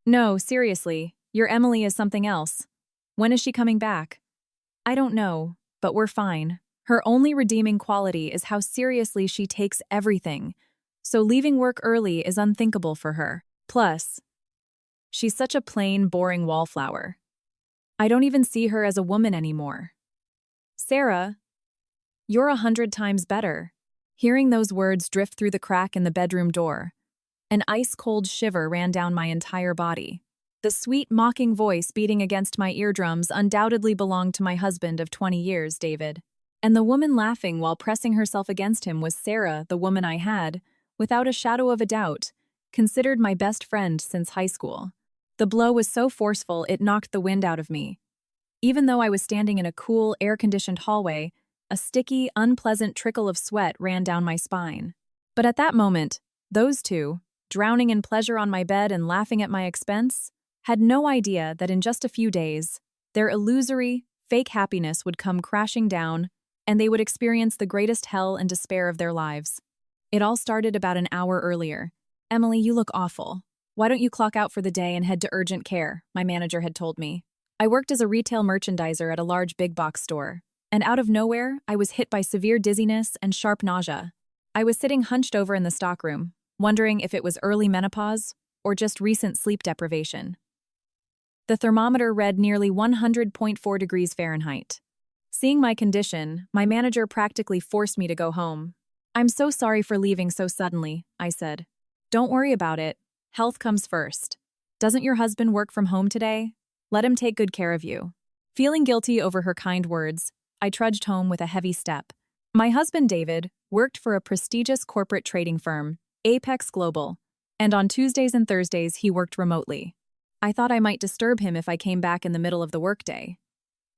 No, seriously, your Emily is something else. When is she coming back? I don't know, but we're fine. Her only redeeming quality is how seriously she takes everything, so leaving work early is unthinkable for her. Plus, she's such a plain, boring wallflower. I don't even see her as a woman anymore. Sarah, you're 100 times better. Hearing those words drift through the crack in the bedroom door, an ice-cold shiver ran down my entire body. The sweet, mocking voice beating against my eardrums undoubtedly belonged to my husband of 20 years, David. And the woman laughing while pressing herself against him was Sarah, the woman I had, without a shadow of a doubt, considered my best friend since high school. The blow was so forceful it knocked the wind out of me. Even though I was standing in a cool, air-conditioned hallway, a sticky, unpleasant trickle of sweat ran down my spine. But at that moment, those two, drowning in pleasure on my bed and laughing at my expense, had no idea that in just a few days, their illusory, fake happiness would come crashing down, and they would experience the greatest hell and despair of their lives. It all started about an hour earlier. "Emily, you look awful. Why don't you clock out for the day and head to urgent care?" my manager had told me. I worked as a retail merchandiser at a large big box store, and out of nowhere, I was hit by severe dizziness and sharp nausea. I was sitting hunched over in the stockroom, wondering if it was early menopause or just recent sleep deprivation. The thermometer read nearly 100.4 degrees Fahrenheit. Seeing my condition, my manager practically forced me to go home. "I'm so sorry for leaving so suddenly," I said. "Don't worry about it. Health comes first. Doesn't your husband work from home today? Let him take good care of you." Feeling guilty over her kind words, I trudged home with a heavy step. My husband, David, worked for a prestigious corporate trading firm, Apex Global, and on Tuesdays and Thursdays he worked remotely. I thought I might disturb him if I came back in the middle of the workday.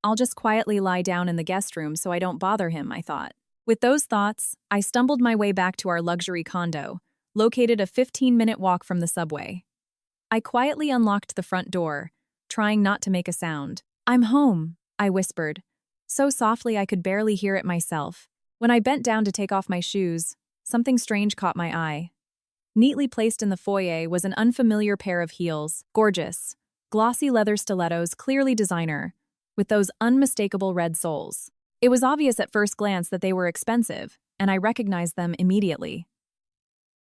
I'll just quietly lie down in the guest room so I don't bother him, I thought. With those thoughts, I stumbled my way back to our luxury condo, located a 15-minute walk from the subway. I quietly unlocked the front door, trying not to make a sound. "I'm home," I whispered, so softly I could barely hear it myself. When I bent down to take off my shoes, something strange caught my eye. Neatly placed in the foyer was an unfamiliar pair of heels, gorgeous, glossy leather stilettos, clearly designer, with those unmistakable red soles. It was obvious at first glance that they were expensive, and I recognized them immediately.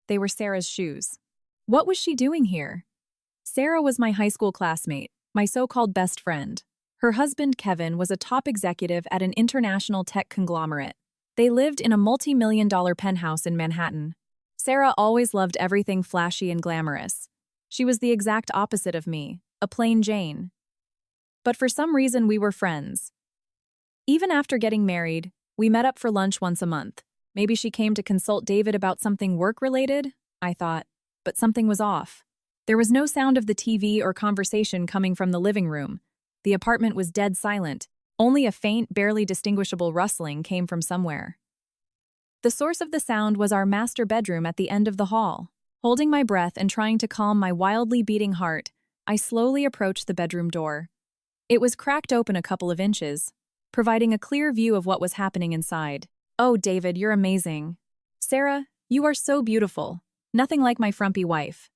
They were Sarah's shoes. What was she doing here? Sarah was my high school classmate, my so-called best friend. Her husband, Kevin, was a top executive at an international tech conglomerate. They lived in a multi-million-dollar penthouse in Manhattan. Sarah always loved everything flashy and glamorous. She was the exact opposite of me, a plain Jane. But for some reason we were friends. Even after getting married, we met up for lunch once a month. Maybe she came to consult David about something work-related, I thought, but something was off. There was no sound of the TV or conversation coming from the living room. The apartment was dead silent. Only a faint, barely distinguishable rustling came from somewhere. The source of the sound was our master bedroom at the end of the hall. Holding my breath and trying to calm my wildly beating heart, I slowly approached the bedroom door. It was cracked open a couple of inches, providing a clear view of what was happening inside. "Oh, David, you're amazing. Sarah, you are so beautiful. Nothing like my frumpy wife."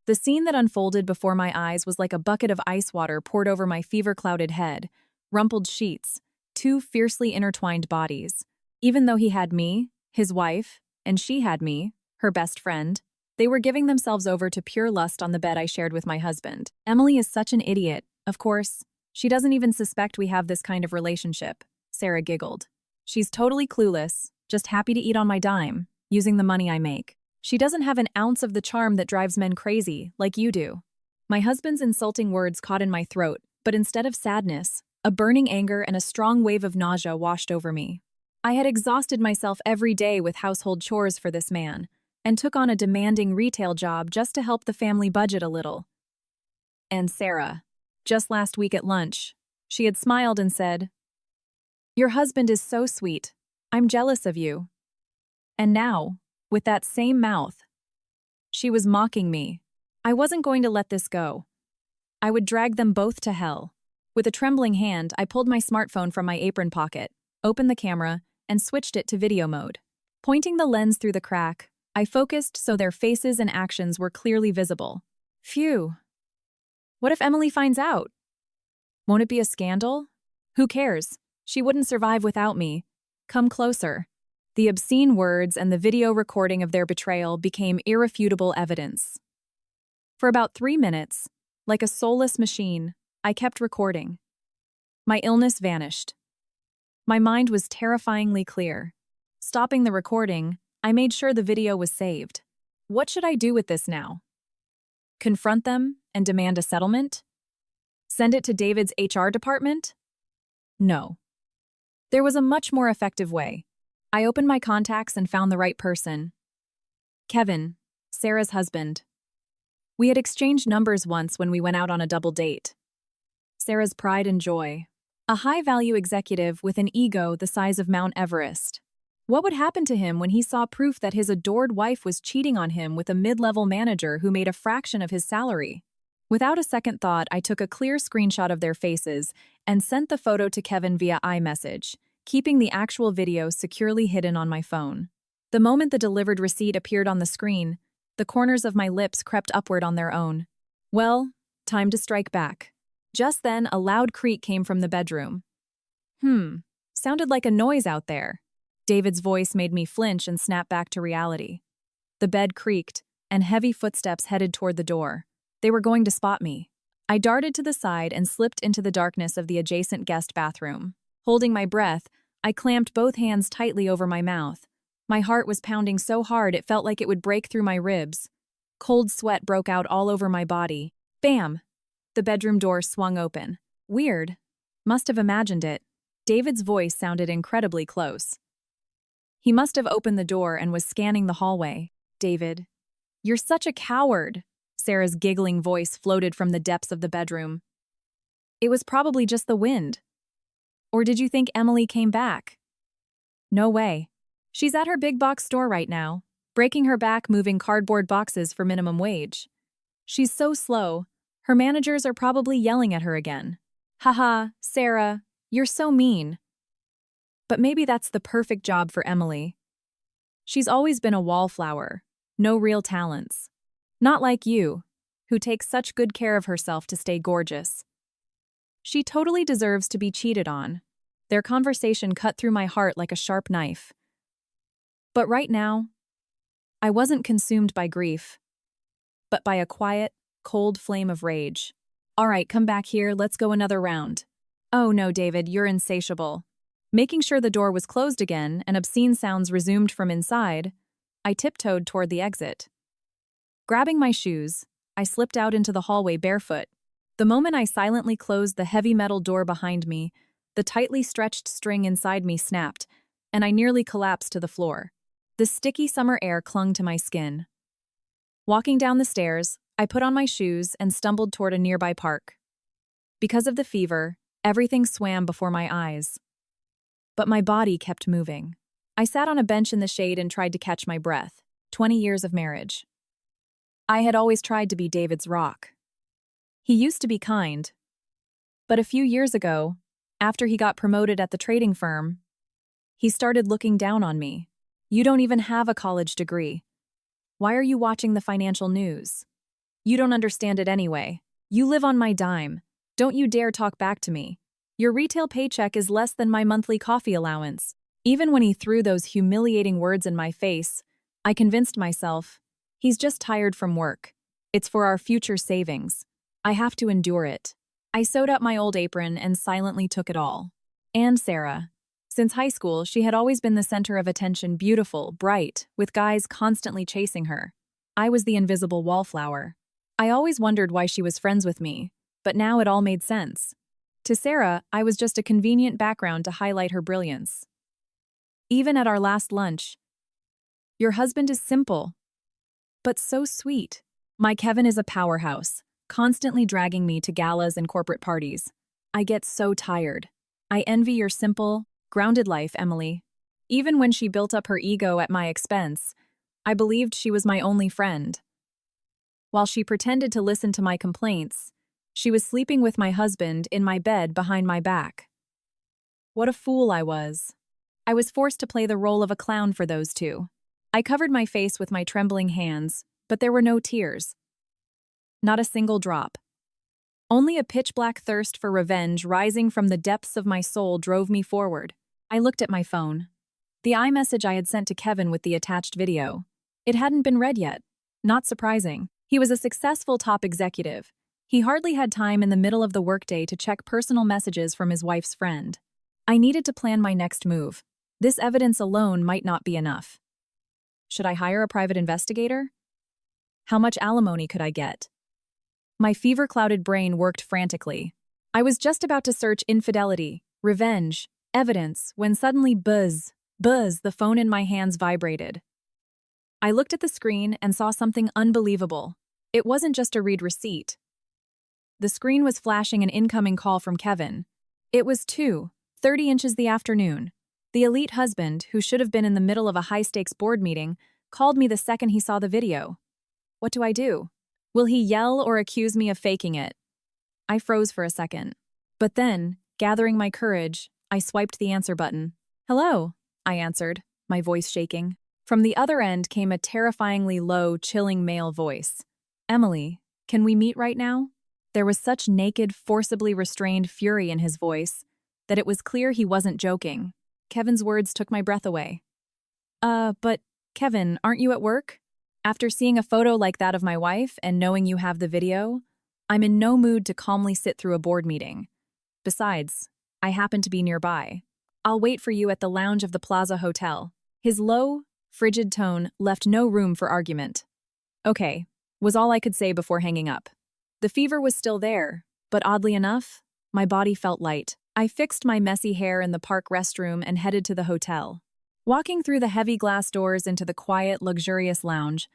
The scene that unfolded before my eyes was like a bucket of ice water poured over my fever-clouded head, rumpled sheets, two fiercely intertwined bodies. Even though he had me, his wife, and she had me, her best friend, they were giving themselves over to pure lust on the bed I shared with my husband. "Emily is such an idiot. Of course, she doesn't even suspect we have this kind of relationship," Sarah giggled. "She's totally clueless, just happy to eat on my dime, using the money I make. She doesn't have an ounce of the charm that drives men crazy, like you do." My husband's insulting words caught in my throat, but instead of sadness, a burning anger and a strong wave of nausea washed over me. I had exhausted myself every day with household chores for this man, and took on a demanding retail job just to help the family budget a little. And Sarah, just last week at lunch, she had smiled and said, "Your husband is so sweet. I'm jealous of you." And now, with that same mouth, she was mocking me. I wasn't going to let this go. I would drag them both to hell. With a trembling hand, I pulled my smartphone from my apron pocket, opened the camera, and switched it to video mode. Pointing the lens through the crack, I focused so their faces and actions were clearly visible. Phew. What if Emily finds out? Won't it be a scandal? Who cares? She wouldn't survive without me. Come closer. The obscene words and the video recording of their betrayal became irrefutable evidence. For about 3 minutes, like a soulless machine, I kept recording. My illness vanished. My mind was terrifyingly clear. Stopping the recording, I made sure the video was saved. What should I do with this now? Confront them and demand a settlement? Send it to David's HR department? No. There was a much more effective way. I opened my contacts and found the right person. Kevin, Sarah's husband. We had exchanged numbers once when we went out on a double date. Sarah's pride and joy. A high-value executive with an ego the size of Mount Everest. What would happen to him when he saw proof that his adored wife was cheating on him with a mid-level manager who made a fraction of his salary? Without a second thought, I took a clear screenshot of their faces and sent the photo to Kevin via iMessage, keeping the actual video securely hidden on my phone. The moment the delivered receipt appeared on the screen, the corners of my lips crept upward on their own. Well, time to strike back. Just then, a loud creak came from the bedroom. Sounded like a noise out there. David's voice made me flinch and snap back to reality. The bed creaked, and heavy footsteps headed toward the door. They were going to spot me. I darted to the side and slipped into the darkness of the adjacent guest bathroom. Holding my breath, I clamped both hands tightly over my mouth. My heart was pounding so hard it felt like it would break through my ribs. Cold sweat broke out all over my body. Bam! The bedroom door swung open. Weird. Must have imagined it. David's voice sounded incredibly close. He must have opened the door and was scanning the hallway. David, you're such a coward. Sarah's giggling voice floated from the depths of the bedroom. It was probably just the wind. Or did you think Emily came back? No way. She's at her big box store right now, breaking her back moving cardboard boxes for minimum wage. She's so slow. Her managers are probably yelling at her again. Haha, Sarah, you're so mean. But maybe that's the perfect job for Emily. She's always been a wallflower, no real talents. Not like you, who takes such good care of herself to stay gorgeous. She totally deserves to be cheated on. Their conversation cut through my heart like a sharp knife. But right now, I wasn't consumed by grief, but by a quiet, cold flame of rage. All right, come back here, let's go another round. Oh no, David, you're insatiable. Making sure the door was closed again and obscene sounds resumed from inside, I tiptoed toward the exit. Grabbing my shoes, I slipped out into the hallway barefoot. The moment I silently closed the heavy metal door behind me, the tightly stretched string inside me snapped, and I nearly collapsed to the floor. The sticky summer air clung to my skin. Walking down the stairs, I put on my shoes and stumbled toward a nearby park. Because of the fever, everything swam before my eyes. But my body kept moving. I sat on a bench in the shade and tried to catch my breath. 20 years of marriage. I had always tried to be David's rock. He used to be kind. But a few years ago, after he got promoted at the trading firm, he started looking down on me. You don't even have a college degree. Why are you watching the financial news? You don't understand it anyway. You live on my dime. Don't you dare talk back to me. Your retail paycheck is less than my monthly coffee allowance. Even when he threw those humiliating words in my face, I convinced myself, he's just tired from work. It's for our future savings. I have to endure it. I sewed up my old apron and silently took it all. And Sarah. Since high school, she had always been the center of attention, beautiful, bright, with guys constantly chasing her. I was the invisible wallflower. I always wondered why she was friends with me, but now it all made sense. To Sarah, I was just a convenient background to highlight her brilliance. Even at our last lunch, your husband is simple, but so sweet. My Kevin is a powerhouse, constantly dragging me to galas and corporate parties. I get so tired. I envy your simple, grounded life, Emily. Even when she built up her ego at my expense, I believed she was my only friend. While she pretended to listen to my complaints, she was sleeping with my husband in my bed behind my back. What a fool I was. I was forced to play the role of a clown for those two. I covered my face with my trembling hands, but there were no tears. Not a single drop. Only a pitch-black thirst for revenge rising from the depths of my soul drove me forward. I looked at my phone. The iMessage I had sent to Kevin with the attached video. It hadn't been read yet. Not surprising. He was a successful top executive. He hardly had time in the middle of the workday to check personal messages from his wife's friend. I needed to plan my next move. This evidence alone might not be enough. Should I hire a private investigator? How much alimony could I get? My fever-clouded brain worked frantically. I was just about to search infidelity, revenge, evidence, when suddenly buzz, the phone in my hands vibrated. I looked at the screen and saw something unbelievable. It wasn't just a read receipt. The screen was flashing an incoming call from Kevin. It was 2:30 inches the afternoon. The elite husband, who should have been in the middle of a high-stakes board meeting, called me the second he saw the video. What do I do? Will he yell or accuse me of faking it? I froze for a second. But then, gathering my courage, I swiped the answer button. Hello, I answered, my voice shaking. From the other end came a terrifyingly low, chilling male voice. Emily, can we meet right now? There was such naked, forcibly restrained fury in his voice that it was clear he wasn't joking. Kevin's words took my breath away. But, Kevin, aren't you at work? After seeing a photo like that of my wife and knowing you have the video, I'm in no mood to calmly sit through a board meeting. Besides, I happen to be nearby. I'll wait for you at the lounge of the Plaza Hotel. His low, frigid tone left no room for argument. Okay, was all I could say before hanging up. The fever was still there, but oddly enough, my body felt light. I fixed my messy hair in the park restroom and headed to the hotel. Walking through the heavy glass doors into the quiet, luxurious lounge,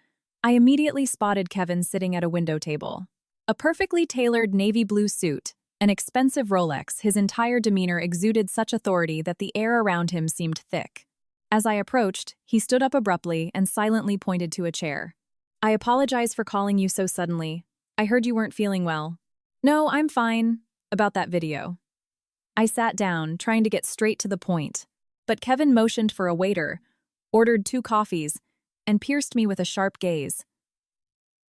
I immediately spotted Kevin sitting at a window table. A perfectly tailored navy blue suit, an expensive Rolex, his entire demeanor exuded such authority that the air around him seemed thick. As I approached, he stood up abruptly and silently pointed to a chair. I apologize for calling you so suddenly. I heard you weren't feeling well. No, I'm fine. About that video. I sat down, trying to get straight to the point. But Kevin motioned for a waiter, ordered 2 coffees, and pierced me with a sharp gaze.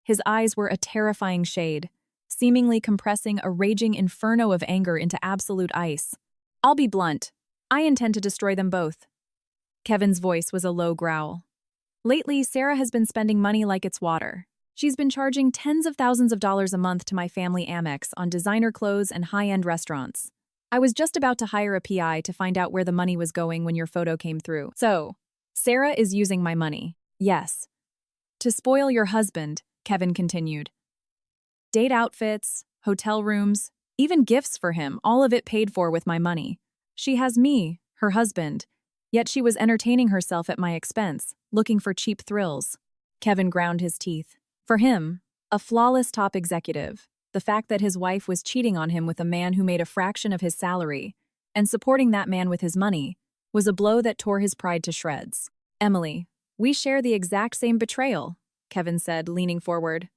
His eyes were a terrifying shade, seemingly compressing a raging inferno of anger into absolute ice. I'll be blunt. I intend to destroy them both. Kevin's voice was a low growl. Lately, Sarah has been spending money like it's water. She's been charging tens of thousands of dollars a month to my family Amex on designer clothes and high-end restaurants. I was just about to hire a PI to find out where the money was going when your photo came through. So, Sarah is using my money. Yes. To spoil your husband, Kevin continued. Date outfits, hotel rooms, even gifts for him, all of it paid for with my money. She has me, her husband, yet she was entertaining herself at my expense, looking for cheap thrills. Kevin ground his teeth. For him, a flawless top executive, the fact that his wife was cheating on him with a man who made a fraction of his salary, and supporting that man with his money, was a blow that tore his pride to shreds. Emily, we share the exact same betrayal, Kevin said, leaning forward.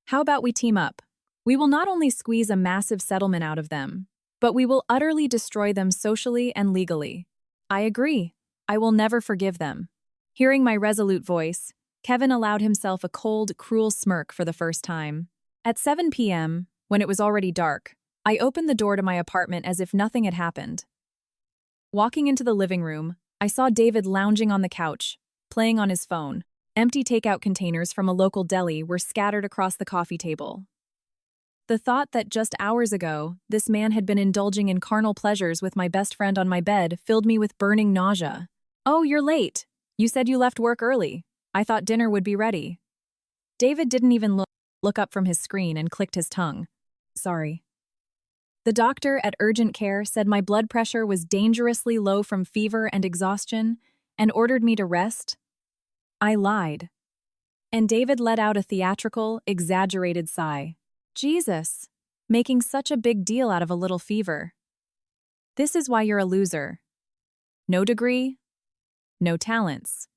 How about we team up? We will not only squeeze a massive settlement out of them, but we will utterly destroy them socially and legally. I agree. I will never forgive them. Hearing my resolute voice, Kevin allowed himself a cold, cruel smirk for the first time. At 7 p.m., when it was already dark, I opened the door to my apartment as if nothing had happened. Walking into the living room, I saw David lounging on the couch, playing on his phone. Empty takeout containers from a local deli were scattered across the coffee table. The thought that just hours ago, this man had been indulging in carnal pleasures with my best friend on my bed filled me with burning nausea. Oh, you're late. You said you left work early. I thought dinner would be ready. David didn't even look up from his screen and clicked his tongue. Sorry. The doctor at urgent care said my blood pressure was dangerously low from fever and exhaustion and ordered me to rest. I lied. And David let out a theatrical, exaggerated sigh. Jesus, making such a big deal out of a little fever. This is why you're a loser. No degree, no talents.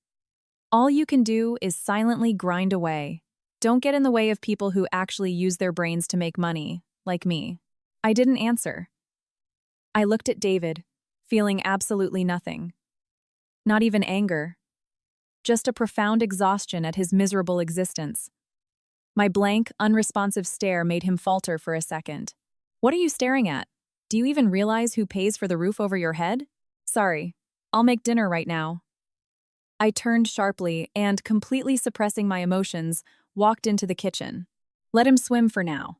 All you can do is silently grind away. Don't get in the way of people who actually use their brains to make money, like me. I didn't answer. I looked at David, feeling absolutely nothing. Not even anger. Just a profound exhaustion at his miserable existence. My blank, unresponsive stare made him falter for a second. What are you staring at? Do you even realize who pays for the roof over your head? Sorry, I'll make dinner right now. I turned sharply and, completely suppressing my emotions, walked into the kitchen. Let him swim for now.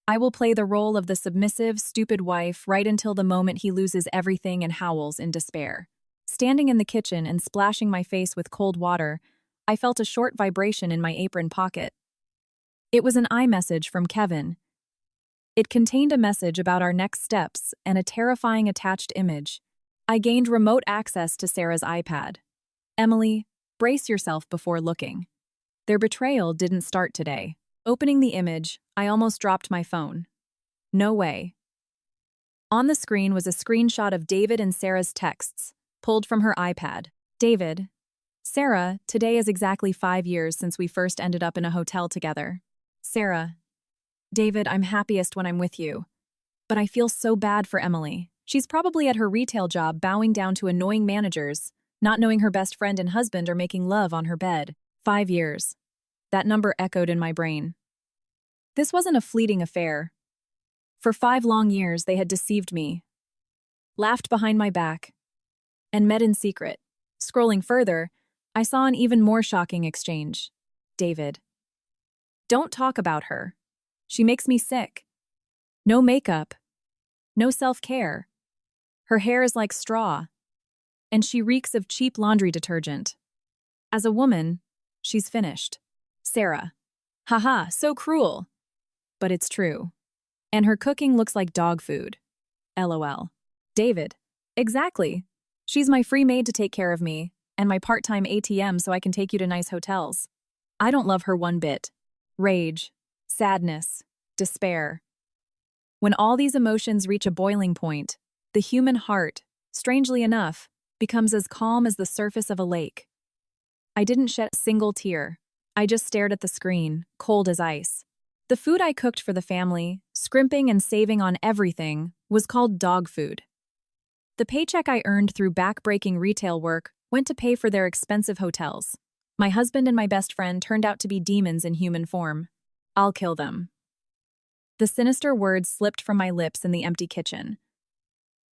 I will play the role of the submissive, stupid wife right until the moment he loses everything and howls in despair. Standing in the kitchen and splashing my face with cold water, I felt a short vibration in my apron pocket. It was an iMessage from Kevin. It contained a message about our next steps and a terrifying attached image. I gained remote access to Sarah's iPad. Emily, brace yourself before looking. Their betrayal didn't start today. Opening the image, I almost dropped my phone. No way. On the screen was a screenshot of David and Sarah's texts, pulled from her iPad. David, Sarah, today is exactly 5 years since we first ended up in a hotel together. Sarah, David, I'm happiest when I'm with you. But I feel so bad for Emily. She's probably at her retail job bowing down to annoying managers, not knowing her best friend and husband are making love on her bed. 5 years. That number echoed in my brain. This wasn't a fleeting affair. For 5 long years, they had deceived me, laughed behind my back, and met in secret. Scrolling further, I saw an even more shocking exchange. David. Don't talk about her. She makes me sick. No makeup. No self-care. Her hair is like straw. And she reeks of cheap laundry detergent. As a woman, she's finished. Sarah. Haha, so cruel. But it's true. And her cooking looks like dog food. LOL. David. Exactly. She's my free maid to take care of me, and my part-time ATM so I can take you to nice hotels. I don't love her one bit. Rage, sadness, despair. When all these emotions reach a boiling point, the human heart, strangely enough, becomes as calm as the surface of a lake. I didn't shed a single tear. I just stared at the screen, cold as ice. The food I cooked for the family, scrimping and saving on everything, was called dog food. The paycheck I earned through back-breaking retail work went to pay for their expensive hotels. My husband and my best friend turned out to be demons in human form. I'll kill them. The sinister words slipped from my lips in the empty kitchen.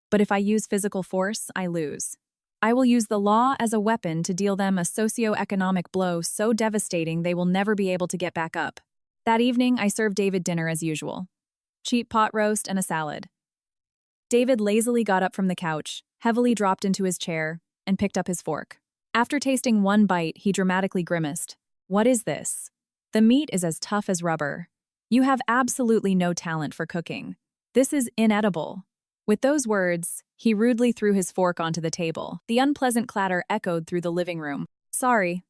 But if I use physical force, I lose. I will use the law as a weapon to deal them a socio-economic blow so devastating they will never be able to get back up. That evening, I served David dinner as usual. Cheap pot roast and a salad. David lazily got up from the couch, heavily dropped into his chair, and picked up his fork. After tasting one bite, he dramatically grimaced. What is this? The meat is as tough as rubber. You have absolutely no talent for cooking. This is inedible. With those words, he rudely threw his fork onto the table. The unpleasant clatter echoed through the living room. Sorry.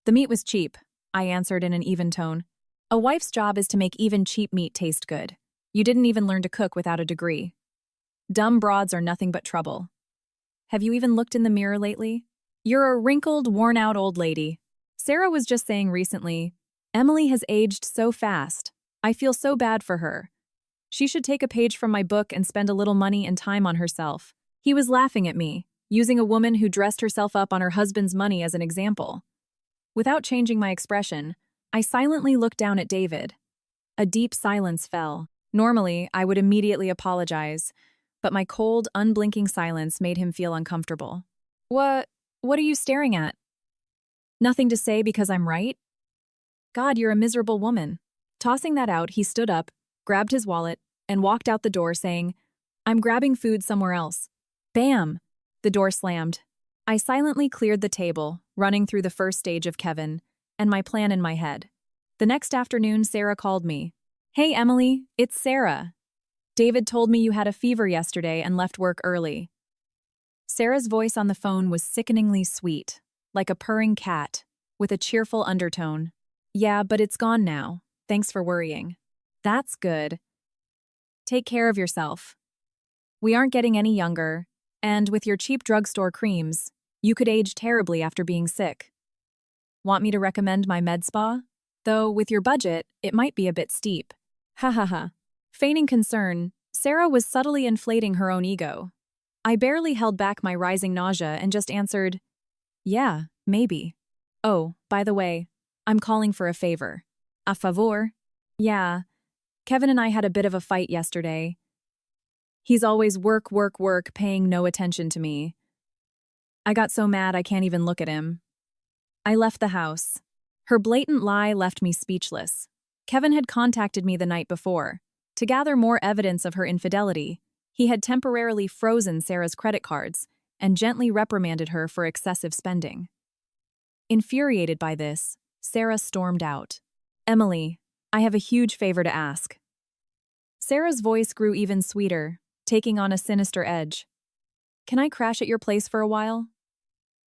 The meat was cheap, I answered in an even tone. A wife's job is to make even cheap meat taste good. You didn't even learn to cook without a degree. Dumb broads are nothing but trouble. Have you even looked in the mirror lately? You're a wrinkled, worn-out old lady. Sarah was just saying recently, Emily has aged so fast. I feel so bad for her. She should take a page from my book and spend a little money and time on herself. He was laughing at me, using a woman who dressed herself up on her husband's money as an example. Without changing my expression, I silently looked down at David. A deep silence fell. Normally, I would immediately apologize, but my cold, unblinking silence made him feel uncomfortable. What are you staring at? Nothing to say because I'm right? God, you're a miserable woman. Tossing that out, he stood up, grabbed his wallet, and walked out the door saying, I'm grabbing food somewhere else. Bam! The door slammed. I silently cleared the table, running through the first stage of Kevin, and my plan in my head. The next afternoon, Sarah called me. Hey, Emily, it's Sarah. David told me you had a fever yesterday and left work early. Sarah's voice on the phone was sickeningly sweet, like a purring cat, with a cheerful undertone. Yeah, but it's gone now. Thanks for worrying. That's good. Take care of yourself. We aren't getting any younger, and with your cheap drugstore creams, you could age terribly after being sick. Want me to recommend my med spa? Though, with your budget, it might be a bit steep. Ha ha ha. Feigning concern, Sarah was subtly inflating her own ego. I barely held back my rising nausea and just answered, yeah, maybe. Oh, by the way, I'm calling for a favor. A favor? Yeah. Kevin and I had a bit of a fight yesterday. He's always work, work, work, paying no attention to me. I got so mad I can't even look at him. I left the house. Her blatant lie left me speechless. Kevin had contacted me the night before. To gather more evidence of her infidelity, he had temporarily frozen Sarah's credit cards and gently reprimanded her for excessive spending. Infuriated by this, Sarah stormed out. Emily, I have a huge favor to ask. Sarah's voice grew even sweeter, taking on a sinister edge. Can I crash at your place for a while?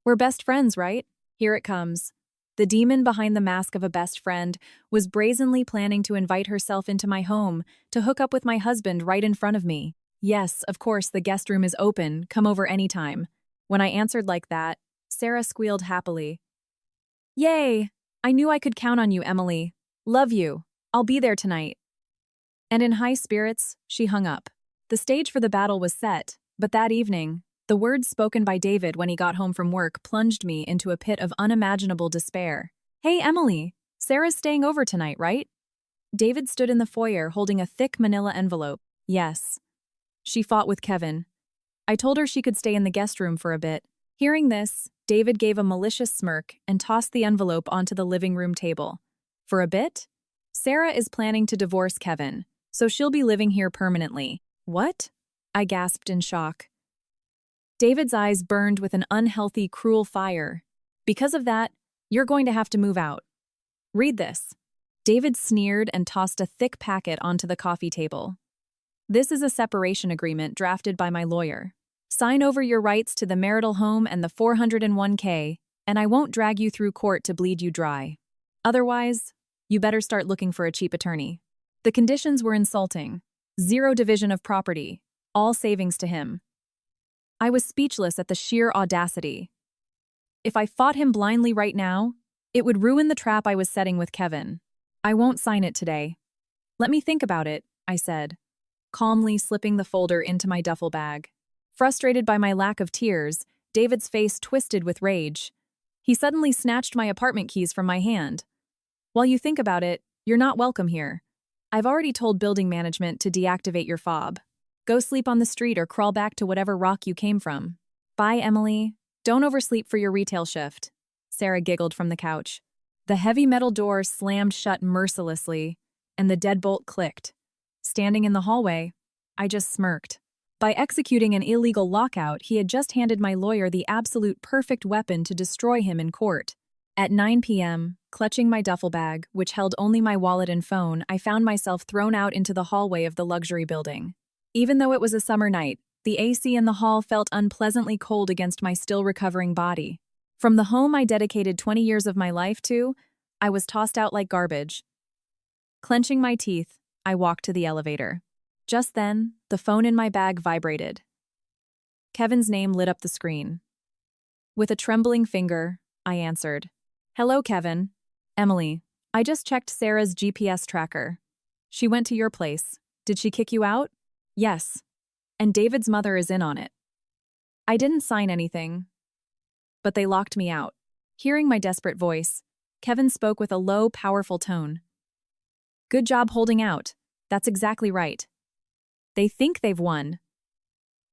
We're best friends, right? Here it comes. The demon behind the mask of a best friend was brazenly planning to invite herself into my home to hook up with my husband right in front of me. Yes, of course, the guest room is open. Come over anytime. When I answered like that, Sarah squealed happily. Yay! I knew I could count on you, Emily. Love you. I'll be there tonight. And in high spirits, she hung up. The stage for the battle was set, but that evening, the words spoken by David when he got home from work plunged me into a pit of unimaginable despair. Hey, Emily, Sarah's staying over tonight, right? David stood in the foyer holding a thick manila envelope. Yes. She fought with Kevin. I told her she could stay in the guest room for a bit. Hearing this, David gave a malicious smirk and tossed the envelope onto the living room table. For a bit? Sarah is planning to divorce Kevin, so she'll be living here permanently. What? I gasped in shock. David's eyes burned with an unhealthy, cruel fire. Because of that, you're going to have to move out. Read this. David sneered and tossed a thick packet onto the coffee table. This is a separation agreement drafted by my lawyer. Sign over your rights to the marital home and the 401k, and I won't drag you through court to bleed you dry. Otherwise, you better start looking for a cheap attorney. The conditions were insulting. 0 division of property, all savings to him. I was speechless at the sheer audacity. If I fought him blindly right now, it would ruin the trap I was setting with Kevin. I won't sign it today. Let me think about it, I said, calmly slipping the folder into my duffel bag. Frustrated by my lack of tears, David's face twisted with rage. He suddenly snatched my apartment keys from my hand. While you think about it, you're not welcome here. I've already told building management to deactivate your fob. Go sleep on the street or crawl back to whatever rock you came from. Bye, Emily. Don't oversleep for your retail shift. Sarah giggled from the couch. The heavy metal door slammed shut mercilessly, and the deadbolt clicked. Standing in the hallway, I just smirked. By executing an illegal lockout, he had just handed my lawyer the absolute perfect weapon to destroy him in court. At 9 p.m., clutching my duffel bag, which held only my wallet and phone, I found myself thrown out into the hallway of the luxury building. Even though it was a summer night, the AC in the hall felt unpleasantly cold against my still recovering body. From the home I dedicated 20 years of my life to, I was tossed out like garbage. Clenching my teeth, I walked to the elevator. Just then, the phone in my bag vibrated. Kevin's name lit up the screen. With a trembling finger, I answered. Hello, Kevin. Emily, I just checked Sarah's GPS tracker. She went to your place. Did she kick you out? Yes. And David's mother is in on it. I didn't sign anything, but they locked me out. Hearing my desperate voice, Kevin spoke with a low, powerful tone. Good job holding out. That's exactly right. They think they've won,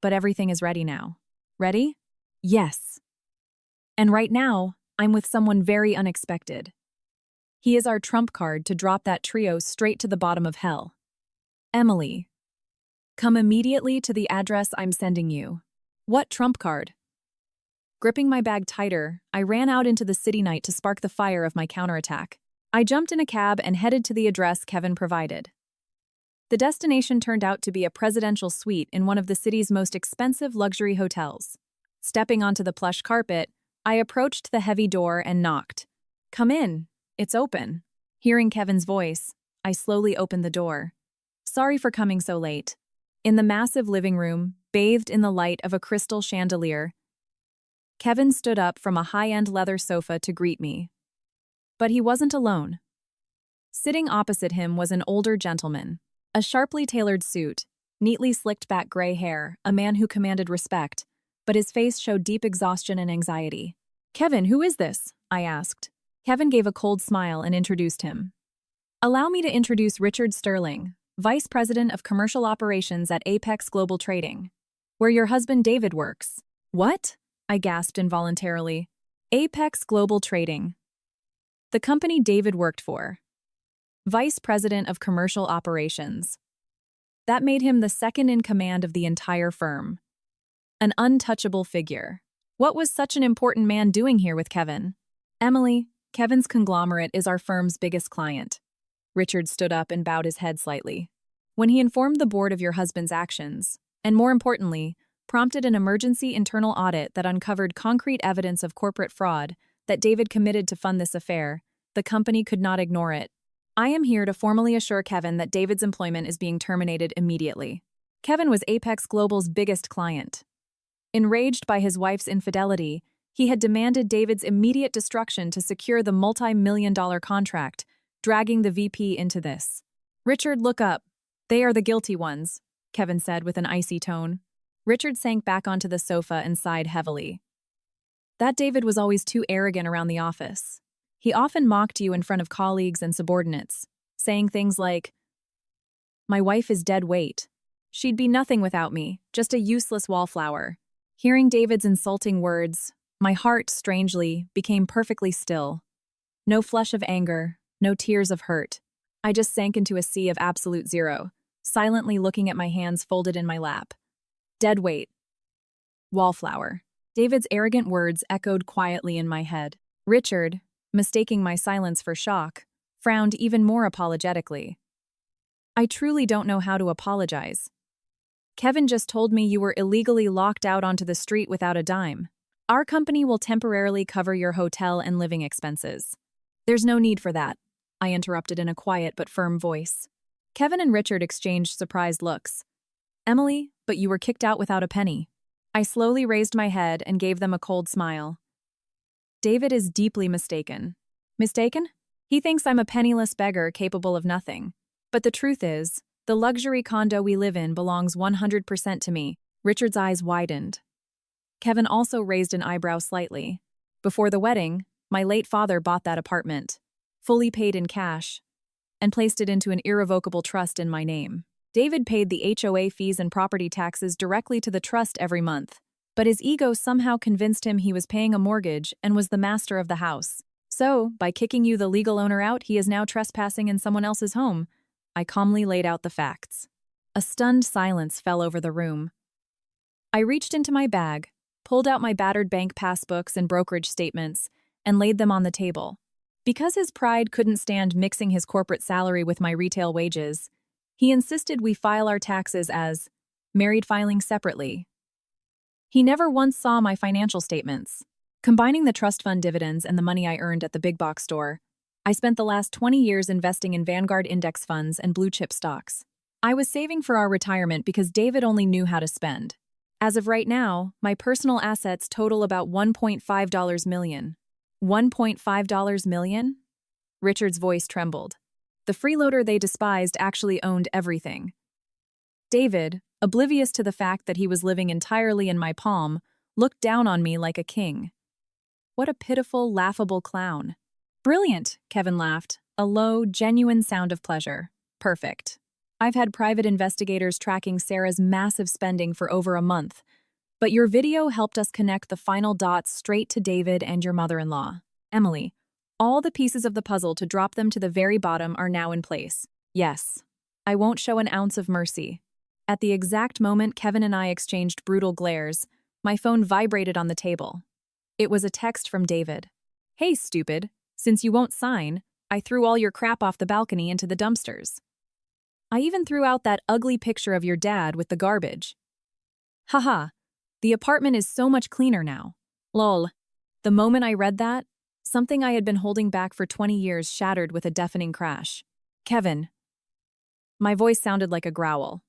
but everything is ready now. Ready? Yes. And right now, I'm with someone very unexpected. He is our trump card to drop that trio straight to the bottom of hell. Emily. Come immediately to the address I'm sending you. What trump card? Gripping my bag tighter, I ran out into the city night to spark the fire of my counterattack. I jumped in a cab and headed to the address Kevin provided. The destination turned out to be a presidential suite in one of the city's most expensive luxury hotels. Stepping onto the plush carpet, I approached the heavy door and knocked. Come in. It's open. Hearing Kevin's voice, I slowly opened the door. Sorry for coming so late. In the massive living room, bathed in the light of a crystal chandelier, Kevin stood up from a high-end leather sofa to greet me. But he wasn't alone. Sitting opposite him was an older gentleman. A sharply tailored suit, neatly slicked back gray hair, a man who commanded respect, but his face showed deep exhaustion and anxiety. Kevin, who is this? I asked. Kevin gave a cold smile and introduced him. Allow me to introduce Richard Sterling, Vice President of Commercial Operations at Apex Global Trading, where your husband David works. What? I gasped involuntarily. Apex Global Trading. The company David worked for. Vice President of Commercial Operations. That made him the second in command of the entire firm. An untouchable figure. What was such an important man doing here with Kevin? Emily, Kevin's conglomerate is our firm's biggest client. Richard stood up and bowed his head slightly. When he informed the board of your husband's actions, and more importantly, prompted an emergency internal audit that uncovered concrete evidence of corporate fraud that David committed to fund this affair, the company could not ignore it. I am here to formally assure Kevin that David's employment is being terminated immediately. Kevin was Apex Global's biggest client. Enraged by his wife's infidelity, he had demanded David's immediate destruction to secure the multi-million-dollar contract, dragging the VP into this. Richard, look up. They are the guilty ones, Kevin said with an icy tone. Richard sank back onto the sofa and sighed heavily. That David was always too arrogant around the office. He often mocked you in front of colleagues and subordinates, saying things like, "My wife is dead weight. She'd be nothing without me, just a useless wallflower." Hearing David's insulting words, my heart, strangely, became perfectly still. No flush of anger, no tears of hurt. I just sank into a sea of absolute zero, silently looking at my hands folded in my lap. Dead weight. Wallflower. David's arrogant words echoed quietly in my head. Richard, mistaking my silence for shock, frowned even more apologetically. I truly don't know how to apologize. Kevin just told me you were illegally locked out onto the street without a dime. Our company will temporarily cover your hotel and living expenses. There's no need for that, I interrupted in a quiet but firm voice. Kevin and Richard exchanged surprised looks. Emily, but you were kicked out without a penny. I slowly raised my head and gave them a cold smile. David is deeply mistaken. Mistaken? He thinks I'm a penniless beggar capable of nothing. But the truth is, the luxury condo we live in belongs 100% to me. Richard's eyes widened. Kevin also raised an eyebrow slightly. Before the wedding, my late father bought that apartment, fully paid in cash, and placed it into an irrevocable trust in my name. David paid the HOA fees and property taxes directly to the trust every month, but his ego somehow convinced him he was paying a mortgage and was the master of the house. So, by kicking you the legal owner out, he is now trespassing in someone else's home. I calmly laid out the facts. A stunned silence fell over the room. I reached into my bag, pulled out my battered bank passbooks and brokerage statements, and laid them on the table. Because his pride couldn't stand mixing his corporate salary with my retail wages, he insisted we file our taxes as married filing separately. He never once saw my financial statements. Combining the trust fund dividends and the money I earned at the big box store, I spent the last 20 years investing in Vanguard index funds and blue-chip stocks. I was saving for our retirement because David only knew how to spend. As of right now, my personal assets total about $1.5 million. $1.5 million? Richard's voice trembled. The freeloader they despised actually owned everything. David, oblivious to the fact that he was living entirely in my palm, looked down on me like a king. What a pitiful, laughable clown. Brilliant, Kevin laughed, a low, genuine sound of pleasure. Perfect. I've had private investigators tracking Sarah's massive spending for over a month, but your video helped us connect the final dots straight to David and your mother-in-law, Emily. All the pieces of the puzzle to drop them to the very bottom are now in place. Yes, I won't show an ounce of mercy. At the exact moment Kevin and I exchanged brutal glares, my phone vibrated on the table. It was a text from David. Hey, stupid. Since you won't sign, I threw all your crap off the balcony into the dumpsters. I even threw out that ugly picture of your dad with the garbage. Haha, the apartment is so much cleaner now. Lol. The moment I read that, something I had been holding back for 20 years shattered with a deafening crash. Kevin. My voice sounded like a growl.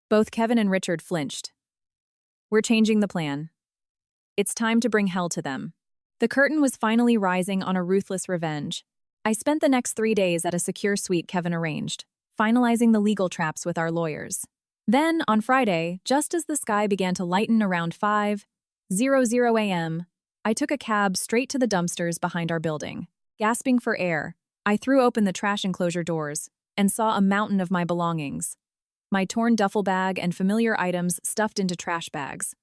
Both Kevin and Richard flinched. We're changing the plan. It's time to bring hell to them. The curtain was finally rising on a ruthless revenge. I spent the next 3 days at a secure suite Kevin arranged, finalizing the legal traps with our lawyers. Then, on Friday, just as the sky began to lighten around 5:00 a.m., I took a cab straight to the dumpsters behind our building. Gasping for air, I threw open the trash enclosure doors, and saw a mountain of my belongings. My torn duffel bag and familiar items stuffed into trash bags.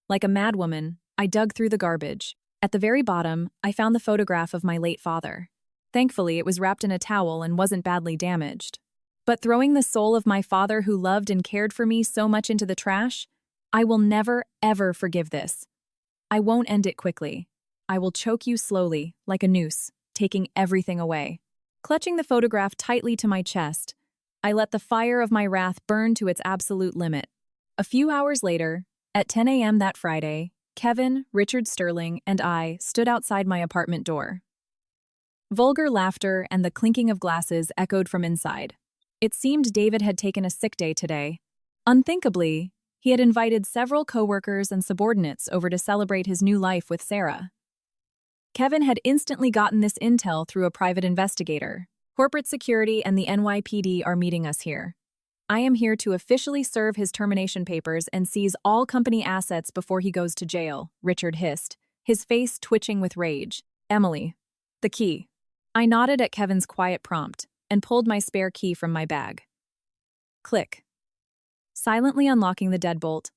Like a madwoman, I dug through the garbage. At the very bottom, I found the photograph of my late father. Thankfully, it was wrapped in a towel and wasn't badly damaged. But throwing the soul of my father who loved and cared for me so much into the trash, I will never, ever forgive this. I won't end it quickly. I will choke you slowly, like a noose, taking everything away. Clutching the photograph tightly to my chest, I let the fire of my wrath burn to its absolute limit. A few hours later, at 10 a.m. that Friday, Kevin, Richard Sterling, and I stood outside my apartment door. Vulgar laughter and the clinking of glasses echoed from inside. It seemed David had taken a sick day today. Unthinkably, he had invited several coworkers and subordinates over to celebrate his new life with Sarah. Kevin had instantly gotten this intel through a private investigator. Corporate security and the NYPD are meeting us here. I am here to officially serve his termination papers and seize all company assets before he goes to jail, Richard hissed, his face twitching with rage. Emily. The key. I nodded at Kevin's quiet prompt and pulled my spare key from my bag. Click. Silently unlocking the deadbolt,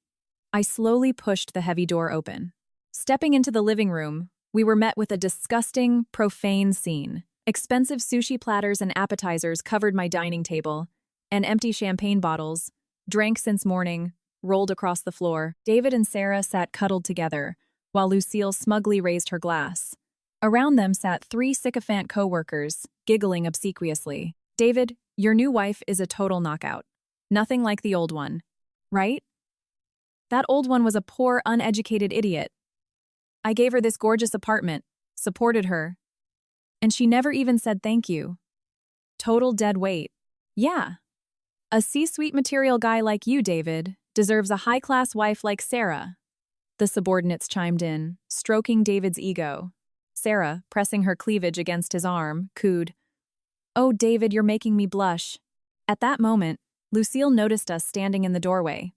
I slowly pushed the heavy door open. Stepping into the living room, we were met with a disgusting, profane scene. Expensive sushi platters and appetizers covered my dining table, and empty champagne bottles, drank since morning, rolled across the floor. David and Sarah sat cuddled together, while Lucille smugly raised her glass. Around them sat 3 sycophant co-workers, giggling obsequiously. David, your new wife is a total knockout. Nothing like the old one, right? That old one was a poor, uneducated idiot. I gave her this gorgeous apartment, supported her, and she never even said thank you. Total dead weight. Yeah. A C-suite material guy like you, David, deserves a high-class wife like Sarah. The subordinates chimed in, stroking David's ego. Sarah, pressing her cleavage against his arm, cooed, "Oh, David, you're making me blush." At that moment, Lucille noticed us standing in the doorway.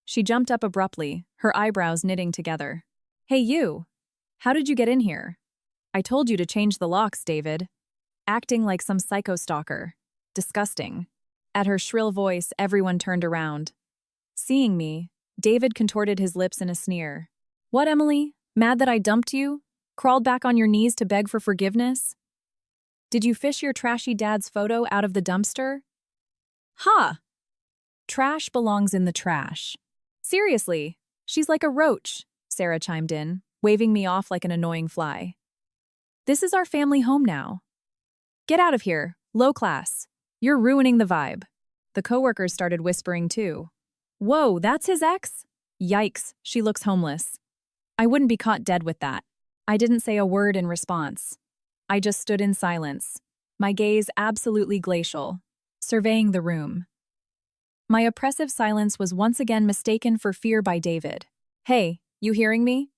She jumped up abruptly, her eyebrows knitting together. "Hey, you! How did you get in here?" "I told you to change the locks, David." Acting like some psycho stalker. Disgusting. At her shrill voice, everyone turned around. Seeing me, David contorted his lips in a sneer. "What, Emily? Mad that I dumped you? Crawled back on your knees to beg for forgiveness? Did you fish your trashy dad's photo out of the dumpster?" "Ha! Trash belongs in the trash." "Seriously, she's like a roach," Sarah chimed in, waving me off like an annoying fly. "This is our family home now. Get out of here, low class. You're ruining the vibe." The coworkers started whispering too. "Whoa, that's his ex? Yikes, she looks homeless." I wouldn't be caught dead with that. I didn't say a word in response. I just stood in silence, my gaze absolutely glacial, surveying the room. My oppressive silence was once again mistaken for fear by David. "Hey, you hearing me?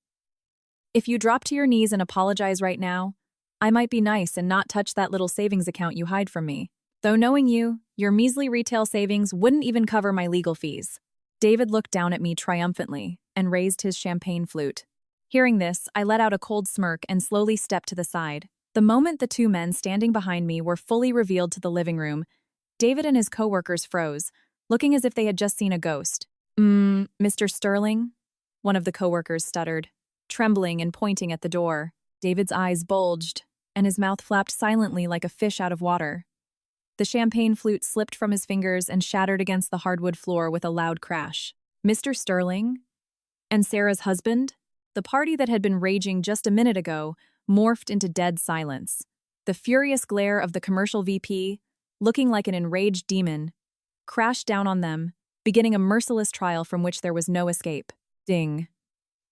If you drop to your knees and apologize right now, I might be nice and not touch that little savings account you hide from me. Though knowing you, your measly retail savings wouldn't even cover my legal fees." David looked down at me triumphantly and raised his champagne flute. Hearing this, I let out a cold smirk and slowly stepped to the side. The moment the 2 men standing behind me were fully revealed to the living room, David and his coworkers froze, looking as if they had just seen a ghost. Mr. Sterling?" One of the coworkers stuttered, trembling and pointing at the door. David's eyes bulged, and his mouth flapped silently like a fish out of water. The champagne flute slipped from his fingers and shattered against the hardwood floor with a loud crash. Mr. Sterling? And Sarah's husband? The party that had been raging just a minute ago morphed into dead silence. The furious glare of the commercial VP, looking like an enraged demon, crashed down on them, beginning a merciless trial from which there was no escape. Ding.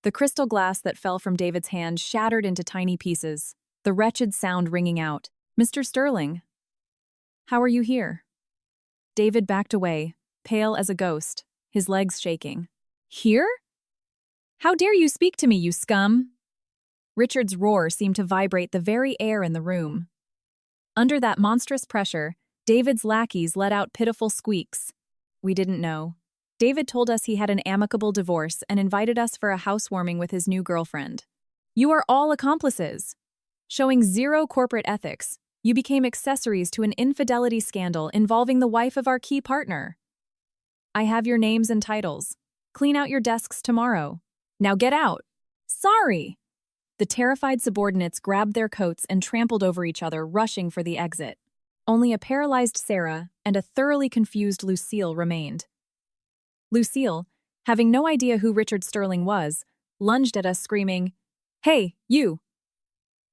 The crystal glass that fell from David's hand shattered into tiny pieces, the wretched sound ringing out. "Mr. Sterling, how are you here?" David backed away, pale as a ghost, his legs shaking. "Here? How dare you speak to me, you scum?" Richard's roar seemed to vibrate the very air in the room. Under that monstrous pressure, David's lackeys let out pitiful squeaks. We didn't know. David told us he had an amicable divorce and invited us for a housewarming with his new girlfriend. "You are all accomplices." Showing zero corporate ethics, You became accessories to an infidelity scandal involving the wife of our key partner. I have your names and titles. Clean out your desks tomorrow. Now get out. Sorry. The terrified subordinates grabbed their coats and trampled over each other, rushing for the exit. Only a paralyzed Sarah and a thoroughly confused Lucille remained. Lucille, having no idea who Richard Sterling was, lunged at us screaming, "Hey, you!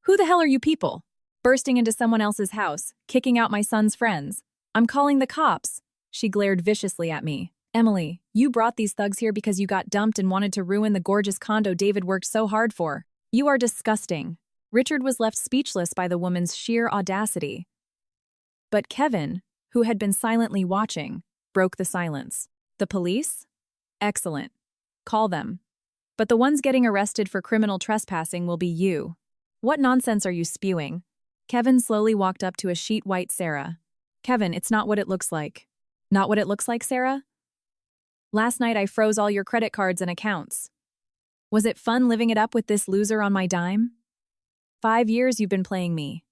Who the hell are you people? Bursting into someone else's house, kicking out my son's friends. I'm calling the cops." She glared viciously at me. "Emily, you brought these thugs here because you got dumped and wanted to ruin the gorgeous condo David worked so hard for. You are disgusting." Richard was left speechless by the woman's sheer audacity. But Kevin, who had been silently watching, broke the silence. "The police? Excellent. Call them. But the ones getting arrested for criminal trespassing will be you. What nonsense are you spewing?" Kevin slowly walked up to a sheet-white Sarah. "Kevin, it's not what it looks like." "Not what it looks like, Sarah?" "Last night I froze all your credit cards and accounts. Was it fun living it up with this loser on my dime? 5 years you've been playing me.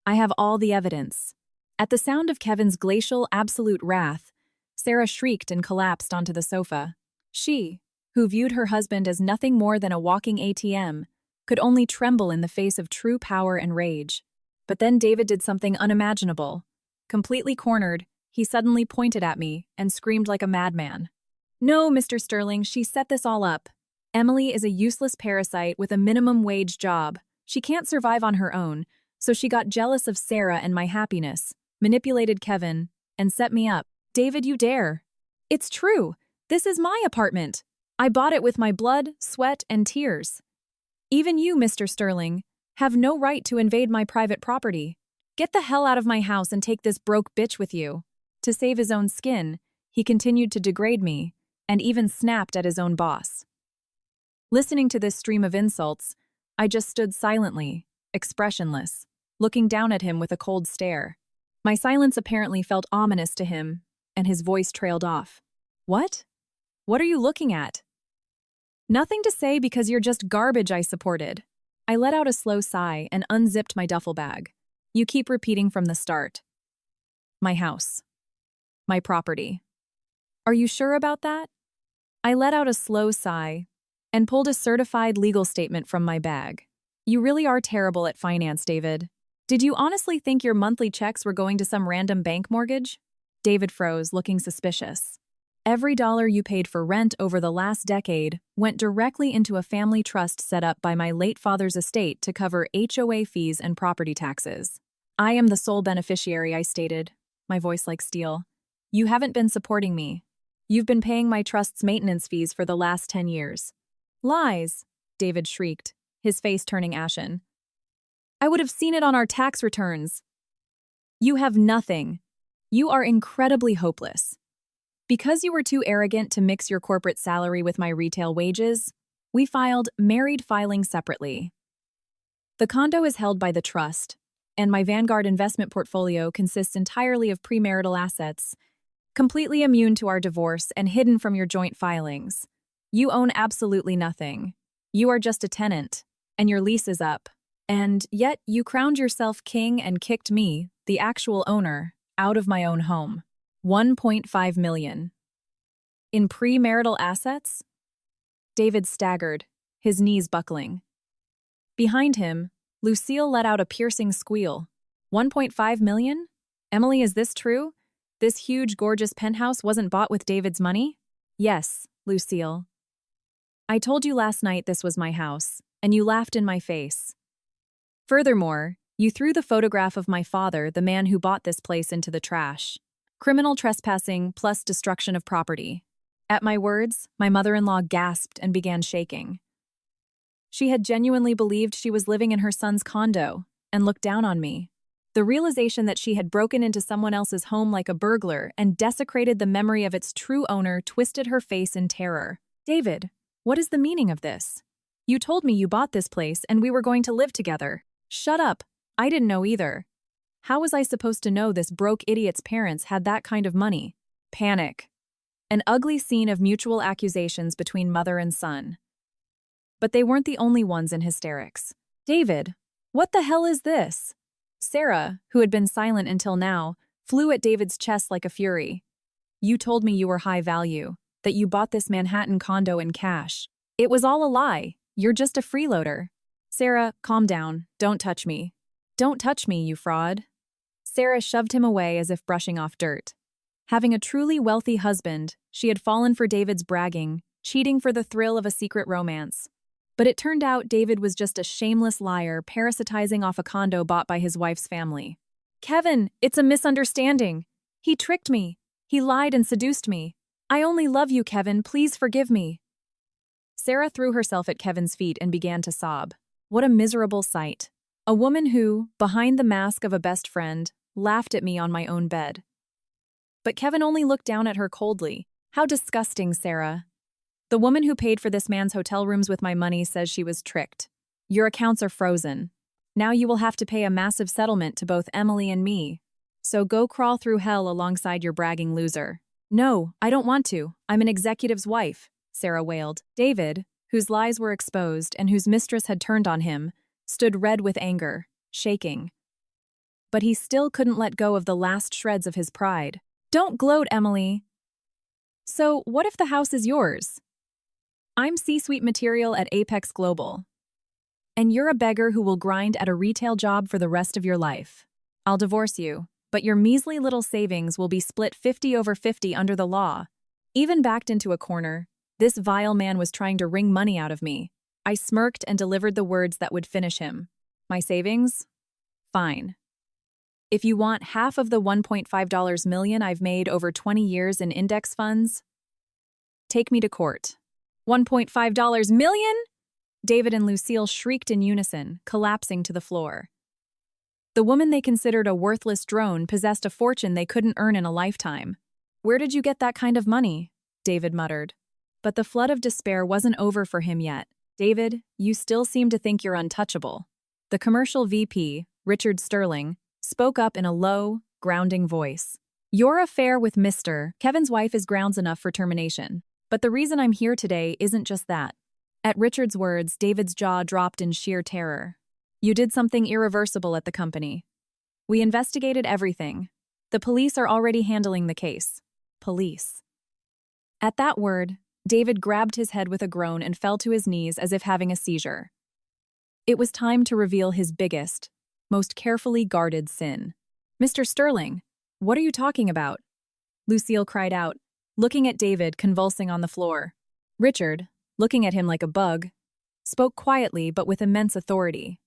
I have all the evidence." At the sound of Kevin's glacial, absolute wrath, Sarah shrieked and collapsed onto the sofa. She, who viewed her husband as nothing more than a walking ATM, could only tremble in the face of true power and rage. But then David did something unimaginable. Completely cornered, he suddenly pointed at me and screamed like a madman. "No, Mr. Sterling, she set this all up. Emily is a useless parasite with a minimum wage job. She can't survive on her own, so she got jealous of Sarah and my happiness, manipulated Kevin, and set me up. David, you dare. It's true. This is my apartment. I bought it with my blood, sweat, and tears. Even you, Mr. Sterling, have no right to invade my private property. Get the hell out of my house and take this broke bitch with you." To save his own skin, he continued to degrade me, and even snapped at his own boss. Listening to this stream of insults, I just stood silently, expressionless, looking down at him with a cold stare. My silence apparently felt ominous to him, and his voice trailed off. "What? What are you looking at?" "Nothing to say because you're just garbage," I supported. I let out a slow sigh and unzipped my duffel bag. "You keep repeating from the start. My house. My property. Are you sure about that?" I let out a slow sigh and pulled a certified legal statement from my bag. "You really are terrible at finance, David. Did you honestly think your monthly checks were going to some random bank mortgage?" David froze, looking suspicious. "Every dollar you paid for rent over the last decade went directly into a family trust set up by my late father's estate to cover HOA fees and property taxes. I am the sole beneficiary," I stated, my voice like steel. "You haven't been supporting me. You've been paying my trust's maintenance fees for the last 10 years. "Lies," David shrieked, his face turning ashen. "I would have seen it on our tax returns." "You have nothing. You are incredibly hopeless. Because you were too arrogant to mix your corporate salary with my retail wages, we filed married filing separately. The condo is held by the trust, and my Vanguard investment portfolio consists entirely of premarital assets, completely immune to our divorce and hidden from your joint filings. You own absolutely nothing. You are just a tenant, and your lease is up. And yet you crowned yourself king and kicked me, the actual owner, out of my own home. 1.5 million. In premarital assets?" David staggered, his knees buckling. Behind him, Lucille let out a piercing squeal. 1.5 million? Emily, is this true? This huge, gorgeous penthouse wasn't bought with David's money? Yes, Lucille. I told you last night this was my house, and you laughed in my face. Furthermore, you threw the photograph of my father, the man who bought this place, into the trash. Criminal trespassing plus destruction of property. At my words, my mother-in-law gasped and began shaking. She had genuinely believed she was living in her son's condo and looked down on me. The realization that she had broken into someone else's home like a burglar and desecrated the memory of its true owner twisted her face in terror. "David, what is the meaning of this? You told me you bought this place and we were going to live together." "Shut up. I didn't know either. How was I supposed to know this broke idiot's parents had that kind of money?" Panic. An ugly scene of mutual accusations between mother and son. But they weren't the only ones in hysterics. "David, what the hell is this? Sarah, who had been silent until now, flew at David's chest like a fury. You told me you were high value, that you bought this Manhattan condo in cash. It was all a lie. You're just a freeloader. Sarah, calm down. Don't touch me. Don't touch me, you fraud. Sarah shoved him away as if brushing off dirt. Having a truly wealthy husband, she had fallen for David's bragging, cheating for the thrill of a secret romance. But it turned out David was just a shameless liar parasitizing off a condo bought by his wife's family. Kevin, it's a misunderstanding. He tricked me. He lied and seduced me. I only love you, Kevin. Please forgive me. Sarah threw herself at Kevin's feet and began to sob. What a miserable sight. A woman who, behind the mask of a best friend, laughed at me on my own bed. But Kevin only looked down at her coldly. How disgusting, Sarah. The woman who paid for this man's hotel rooms with my money says she was tricked. Your accounts are frozen. Now you will have to pay a massive settlement to both Emily and me. So go crawl through hell alongside your bragging loser. No, I don't want to. I'm an executive's wife, Sarah wailed. David, whose lies were exposed and whose mistress had turned on him, stood red with anger, shaking. But he still couldn't let go of the last shreds of his pride. Don't gloat, Emily. So, what if the house is yours? I'm C-suite material at Apex Global. And you're a beggar who will grind at a retail job for the rest of your life. I'll divorce you, but your measly little savings will be split 50/50 under the law. Even backed into a corner, this vile man was trying to wring money out of me. I smirked and delivered the words that would finish him. My savings? Fine. If you want half of the $1.5 million I've made over 20 years in index funds, take me to court. $1.5 million? David and Lucille shrieked in unison, collapsing to the floor. The woman they considered a worthless drone possessed a fortune they couldn't earn in a lifetime. Where did you get that kind of money? David muttered. But the flood of despair wasn't over for him yet. David, you still seem to think you're untouchable. The commercial VP, Richard Sterling, spoke up in a low, grounding voice. Your affair with Mr. Kevin's wife is grounds enough for termination. But the reason I'm here today isn't just that. At Richard's words, David's jaw dropped in sheer terror. You did something irreversible at the company. We investigated everything. The police are already handling the case. Police. At that word, David grabbed his head with a groan and fell to his knees as if having a seizure. It was time to reveal his biggest, most carefully guarded sin. Mr. Sterling, what are you talking about? Lucille cried out, looking at David convulsing on the floor. Richard, looking at him like a bug, spoke quietly but with immense authority.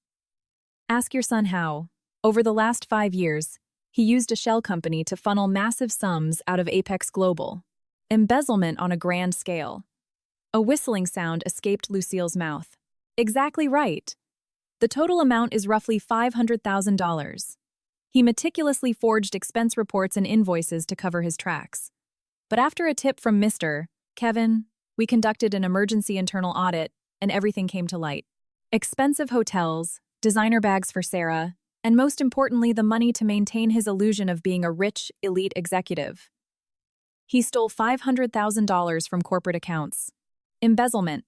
Ask your son how, over the last 5 years, he used a shell company to funnel massive sums out of Apex Global. Embezzlement on a grand scale. A whistling sound escaped Lucille's mouth. Exactly right. The total amount is roughly $500,000. He meticulously forged expense reports and invoices to cover his tracks. But after a tip from Mr. Kevin, we conducted an emergency internal audit, and everything came to light. Expensive hotels, designer bags for Sarah, and most importantly, the money to maintain his illusion of being a rich, elite executive. He stole $500,000 from corporate accounts. Embezzlement.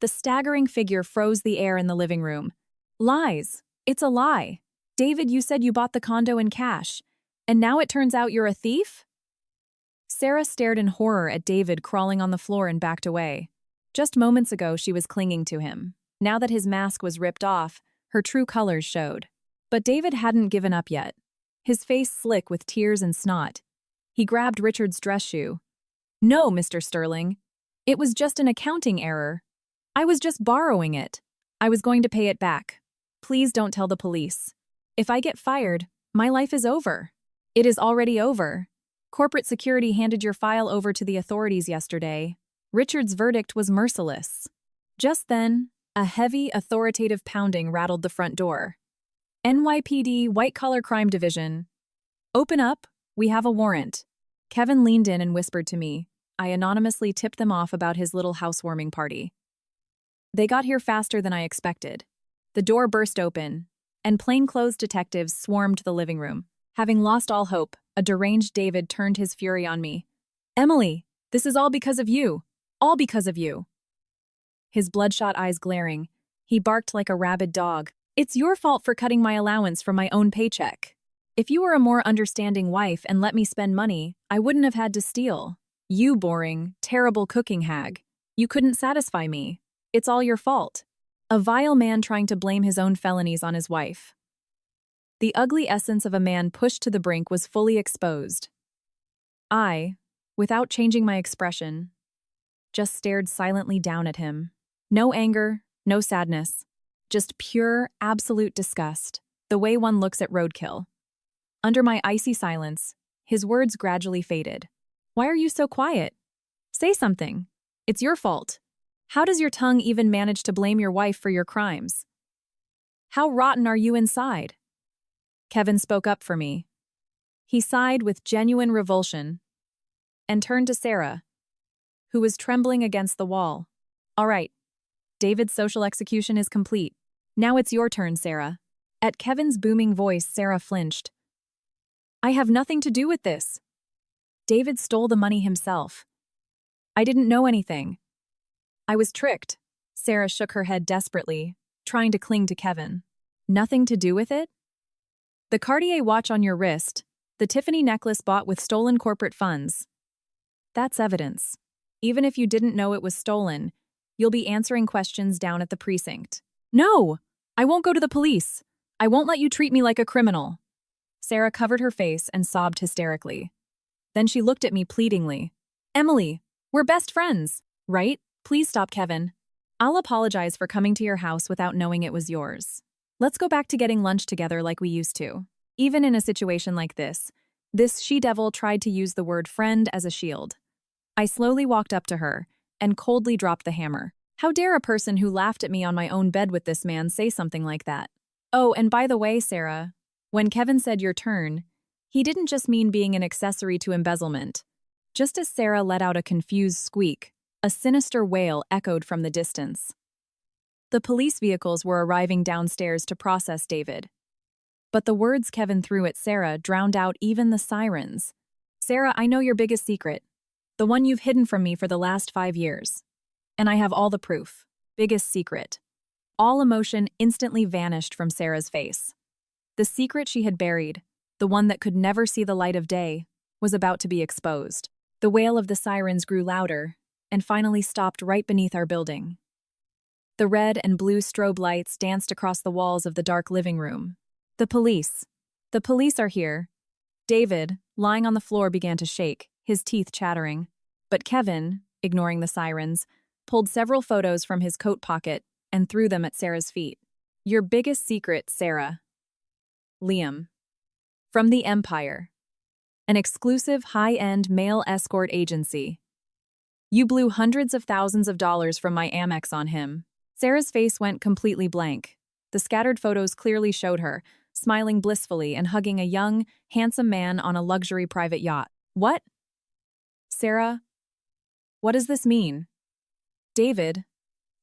The staggering figure froze the air in the living room. Lies. It's a lie. David, you said you bought the condo in cash, and now it turns out you're a thief? Sarah stared in horror at David crawling on the floor and backed away. Just moments ago, she was clinging to him. Now that his mask was ripped off, her true colors showed. But David hadn't given up yet. His face slick with tears and snot. He grabbed Richard's dress shoe. No, Mr. Sterling. It was just an accounting error. I was just borrowing it. I was going to pay it back. Please don't tell the police. If I get fired, my life is over. It is already over. Corporate security handed your file over to the authorities yesterday. Richard's verdict was merciless. Just then, a heavy, authoritative pounding rattled the front door. NYPD White Collar Crime Division. Open up. We have a warrant. Kevin leaned in and whispered to me. I anonymously tipped them off about his little housewarming party. They got here faster than I expected. The door burst open, and plainclothes detectives swarmed the living room. Having lost all hope, a deranged David turned his fury on me. Emily, this is all because of you. All because of you. His bloodshot eyes glaring, he barked like a rabid dog. It's your fault for cutting my allowance from my own paycheck. If you were a more understanding wife and let me spend money, I wouldn't have had to steal. You boring, terrible cooking hag. You couldn't satisfy me. It's all your fault. A vile man trying to blame his own felonies on his wife. The ugly essence of a man pushed to the brink was fully exposed. I, without changing my expression, just stared silently down at him. No anger, no sadness, just pure, absolute disgust, the way one looks at roadkill. Under my icy silence, his words gradually faded. Why are you so quiet? Say something. It's your fault. How does your tongue even manage to blame your wife for your crimes? How rotten are you inside? Kevin spoke up for me. He sighed with genuine revulsion and turned to Sarah, who was trembling against the wall. All right, David's social execution is complete. Now it's your turn, Sarah. At Kevin's booming voice, Sarah flinched. I have nothing to do with this. David stole the money himself. I didn't know anything. I was tricked. Sarah shook her head desperately, trying to cling to Kevin. Nothing to do with it? The Cartier watch on your wrist, the Tiffany necklace bought with stolen corporate funds. That's evidence. Even if you didn't know it was stolen, you'll be answering questions down at the precinct. No! I won't go to the police. I won't let you treat me like a criminal. Sarah covered her face and sobbed hysterically. Then she looked at me pleadingly. Emily, we're best friends, right? Please stop, Kevin. I'll apologize for coming to your house without knowing it was yours. Let's go back to getting lunch together like we used to. Even in a situation like this she-devil tried to use the word friend as a shield. I slowly walked up to her and coldly dropped the hammer. How dare a person who laughed at me on my own bed with this man say something like that? Oh, and by the way, Sarah, when Kevin said your turn, he didn't just mean being an accessory to embezzlement. Just as Sarah let out a confused squeak, a sinister wail echoed from the distance. The police vehicles were arriving downstairs to process David. But the words Kevin threw at Sarah drowned out even the sirens. Sarah, I know your biggest secret. The one you've hidden from me for the last 5 years. And I have all the proof. Biggest secret. All emotion instantly vanished from Sarah's face. The secret she had buried, the one that could never see the light of day, was about to be exposed. The wail of the sirens grew louder and finally stopped right beneath our building. The red and blue strobe lights danced across the walls of the dark living room. The police. The police are here. David, lying on the floor, began to shake, his teeth chattering. But Kevin, ignoring the sirens, pulled several photos from his coat pocket and threw them at Sarah's feet. Your biggest secret, Sarah. Liam. From the Empire. An exclusive high-end male escort agency. You blew hundreds of thousands of dollars from my Amex on him. Sarah's face went completely blank. The scattered photos clearly showed her, smiling blissfully and hugging a young, handsome man on a luxury private yacht. What? Sarah, what does this mean? David,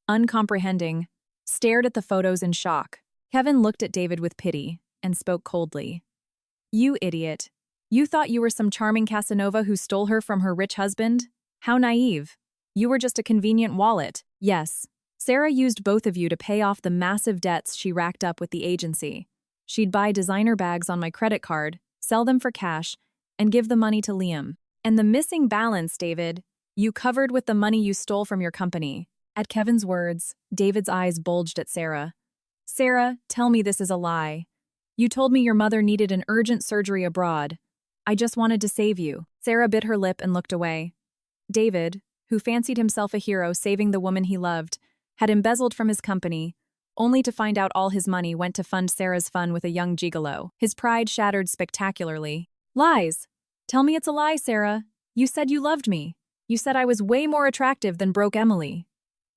uncomprehending, stared at the photos in shock. Kevin looked at David with pity and spoke coldly. You idiot. You thought you were some charming Casanova who stole her from her rich husband? How naive. You were just a convenient wallet. Yes, Sarah used both of you to pay off the massive debts she racked up with the agency. She'd buy designer bags on my credit card, sell them for cash, and give the money to Liam. And the missing balance, David, you covered with the money you stole from your company. At Kevin's words, David's eyes bulged at Sarah. Sarah, tell me this is a lie. You told me your mother needed an urgent surgery abroad. I just wanted to save you. Sarah bit her lip and looked away. David, who fancied himself a hero saving the woman he loved, had embezzled from his company, only to find out all his money went to fund Sarah's fun with a young gigolo. His pride shattered spectacularly. Lies! Tell me it's a lie, Sarah. You said you loved me. You said I was way more attractive than broke Emily.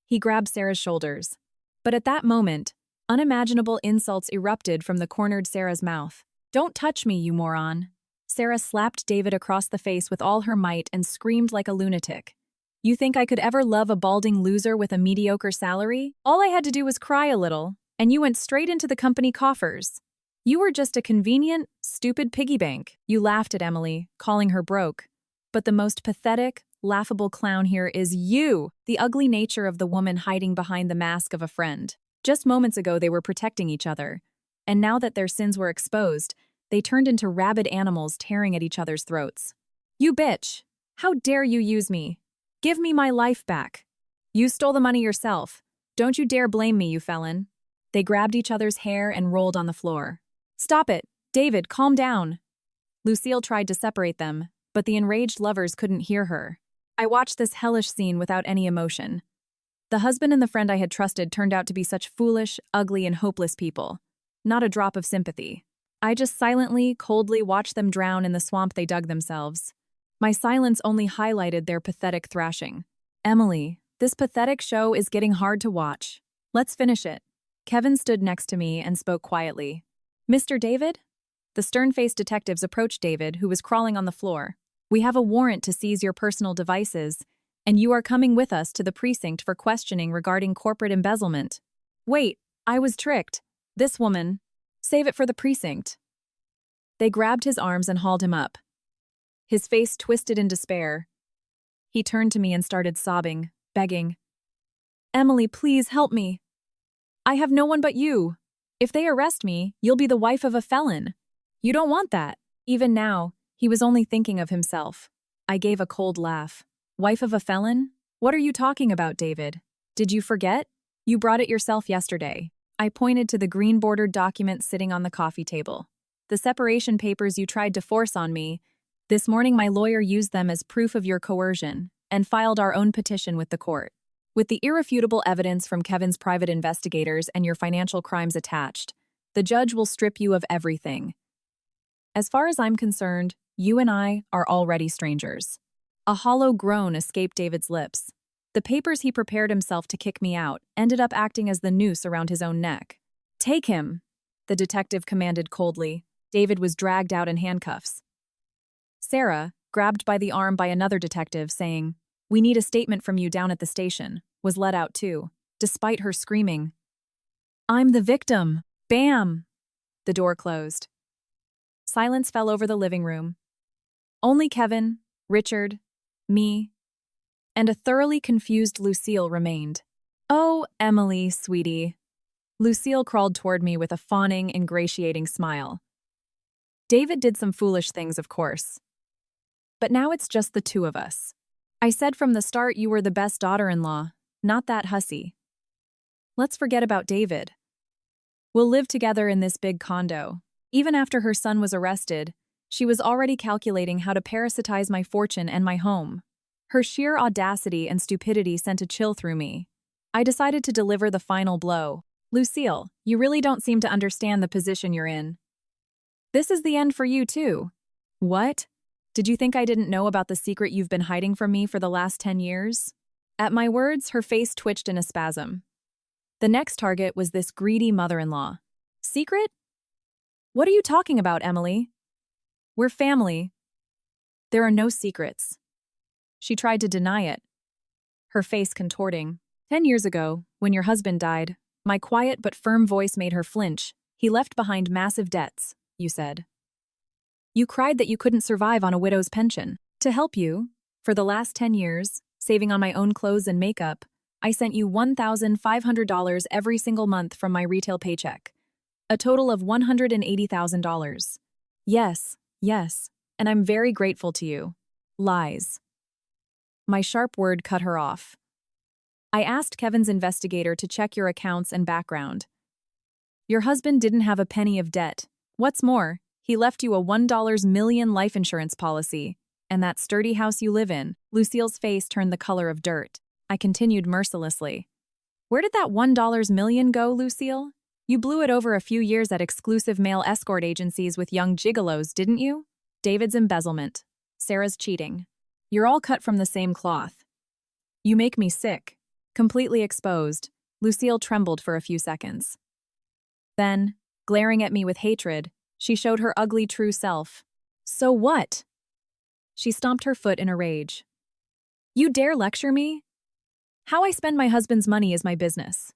He grabbed Sarah's shoulders. But at that moment, unimaginable insults erupted from the cornered Sarah's mouth. Don't touch me, you moron. Sarah slapped David across the face with all her might and screamed like a lunatic. You think I could ever love a balding loser with a mediocre salary? All I had to do was cry a little, and you went straight into the company coffers. You were just a convenient, stupid piggy bank. You laughed at Emily, calling her broke. But the most pathetic, laughable clown here is you, the ugly nature of the woman hiding behind the mask of a friend. Just moments ago they were protecting each other, and now that their sins were exposed, they turned into rabid animals tearing at each other's throats. You bitch! How dare you use me? Give me my life back. You stole the money yourself. Don't you dare blame me, you felon. They grabbed each other's hair and rolled on the floor. Stop it! David, calm down! Lucille tried to separate them, but the enraged lovers couldn't hear her. I watched this hellish scene without any emotion. The husband and the friend I had trusted turned out to be such foolish, ugly, and hopeless people. Not a drop of sympathy. I just silently, coldly watched them drown in the swamp they dug themselves. My silence only highlighted their pathetic thrashing. Emily, this pathetic show is getting hard to watch. Let's finish it. Kevin stood next to me and spoke quietly. Mr. David? The stern-faced detectives approached David, who was crawling on the floor. We have a warrant to seize your personal devices, and you are coming with us to the precinct for questioning regarding corporate embezzlement. Wait, I was tricked. This woman. Save it for the precinct. They grabbed his arms and hauled him up. His face twisted in despair. He turned to me and started sobbing, begging. Emily, please help me. I have no one but you. If they arrest me, you'll be the wife of a felon. You don't want that. Even now, he was only thinking of himself. I gave a cold laugh. Wife of a felon? What are you talking about, David? Did you forget? You brought it yourself yesterday. I pointed to the green-bordered document sitting on the coffee table. The separation papers you tried to force on me. This morning my lawyer used them as proof of your coercion and filed our own petition with the court. With the irrefutable evidence from Kevin's private investigators and your financial crimes attached, the judge will strip you of everything. As far as I'm concerned, you and I are already strangers. A hollow groan escaped David's lips. The papers he prepared himself to kick me out ended up acting as the noose around his own neck. Take him, the detective commanded coldly. David was dragged out in handcuffs. Sarah, grabbed by the arm by another detective, saying, "We need a statement from you down at the station," was let out too, despite her screaming. I'm the victim. Bam! The door closed. Silence fell over the living room. Only Kevin, Richard, me, and a thoroughly confused Lucille remained. Oh, Emily, sweetie. Lucille crawled toward me with a fawning, ingratiating smile. David did some foolish things, of course. But now it's just the two of us. I said from the start you were the best daughter-in-law, not that hussy. Let's forget about David. We'll live together in this big condo. Even after her son was arrested, she was already calculating how to parasitize my fortune and my home. Her sheer audacity and stupidity sent a chill through me. I decided to deliver the final blow. Lucille, you really don't seem to understand the position you're in. This is the end for you, too. What? Did you think I didn't know about the secret you've been hiding from me for the last 10 years? At my words, her face twitched in a spasm. The next target was this greedy mother-in-law. Secret? What are you talking about, Emily? We're family. There are no secrets. She tried to deny it, her face contorting. 10 years ago, when your husband died, my quiet but firm voice made her flinch. He left behind massive debts, you said. You cried that you couldn't survive on a widow's pension. To help you, for the last 10 years, saving on my own clothes and makeup, I sent you $1,500 every single month from my retail paycheck. A total of $180,000. Yes, and I'm very grateful to you. Lies. My sharp word cut her off. I asked Kevin's investigator to check your accounts and background. Your husband didn't have a penny of debt. What's more, he left you a $1 million life insurance policy. And that sturdy house you live in. Lucille's face turned the color of dirt. I continued mercilessly. Where did that $1 million go, Lucille? You blew it over a few years at exclusive male escort agencies with young gigolos, didn't you? David's embezzlement. Sarah's cheating. You're all cut from the same cloth. You make me sick. Completely exposed, Lucille trembled for a few seconds. Then, glaring at me with hatred, she showed her ugly true self. So what? She stomped her foot in a rage. You dare lecture me? How I spend my husband's money is my business.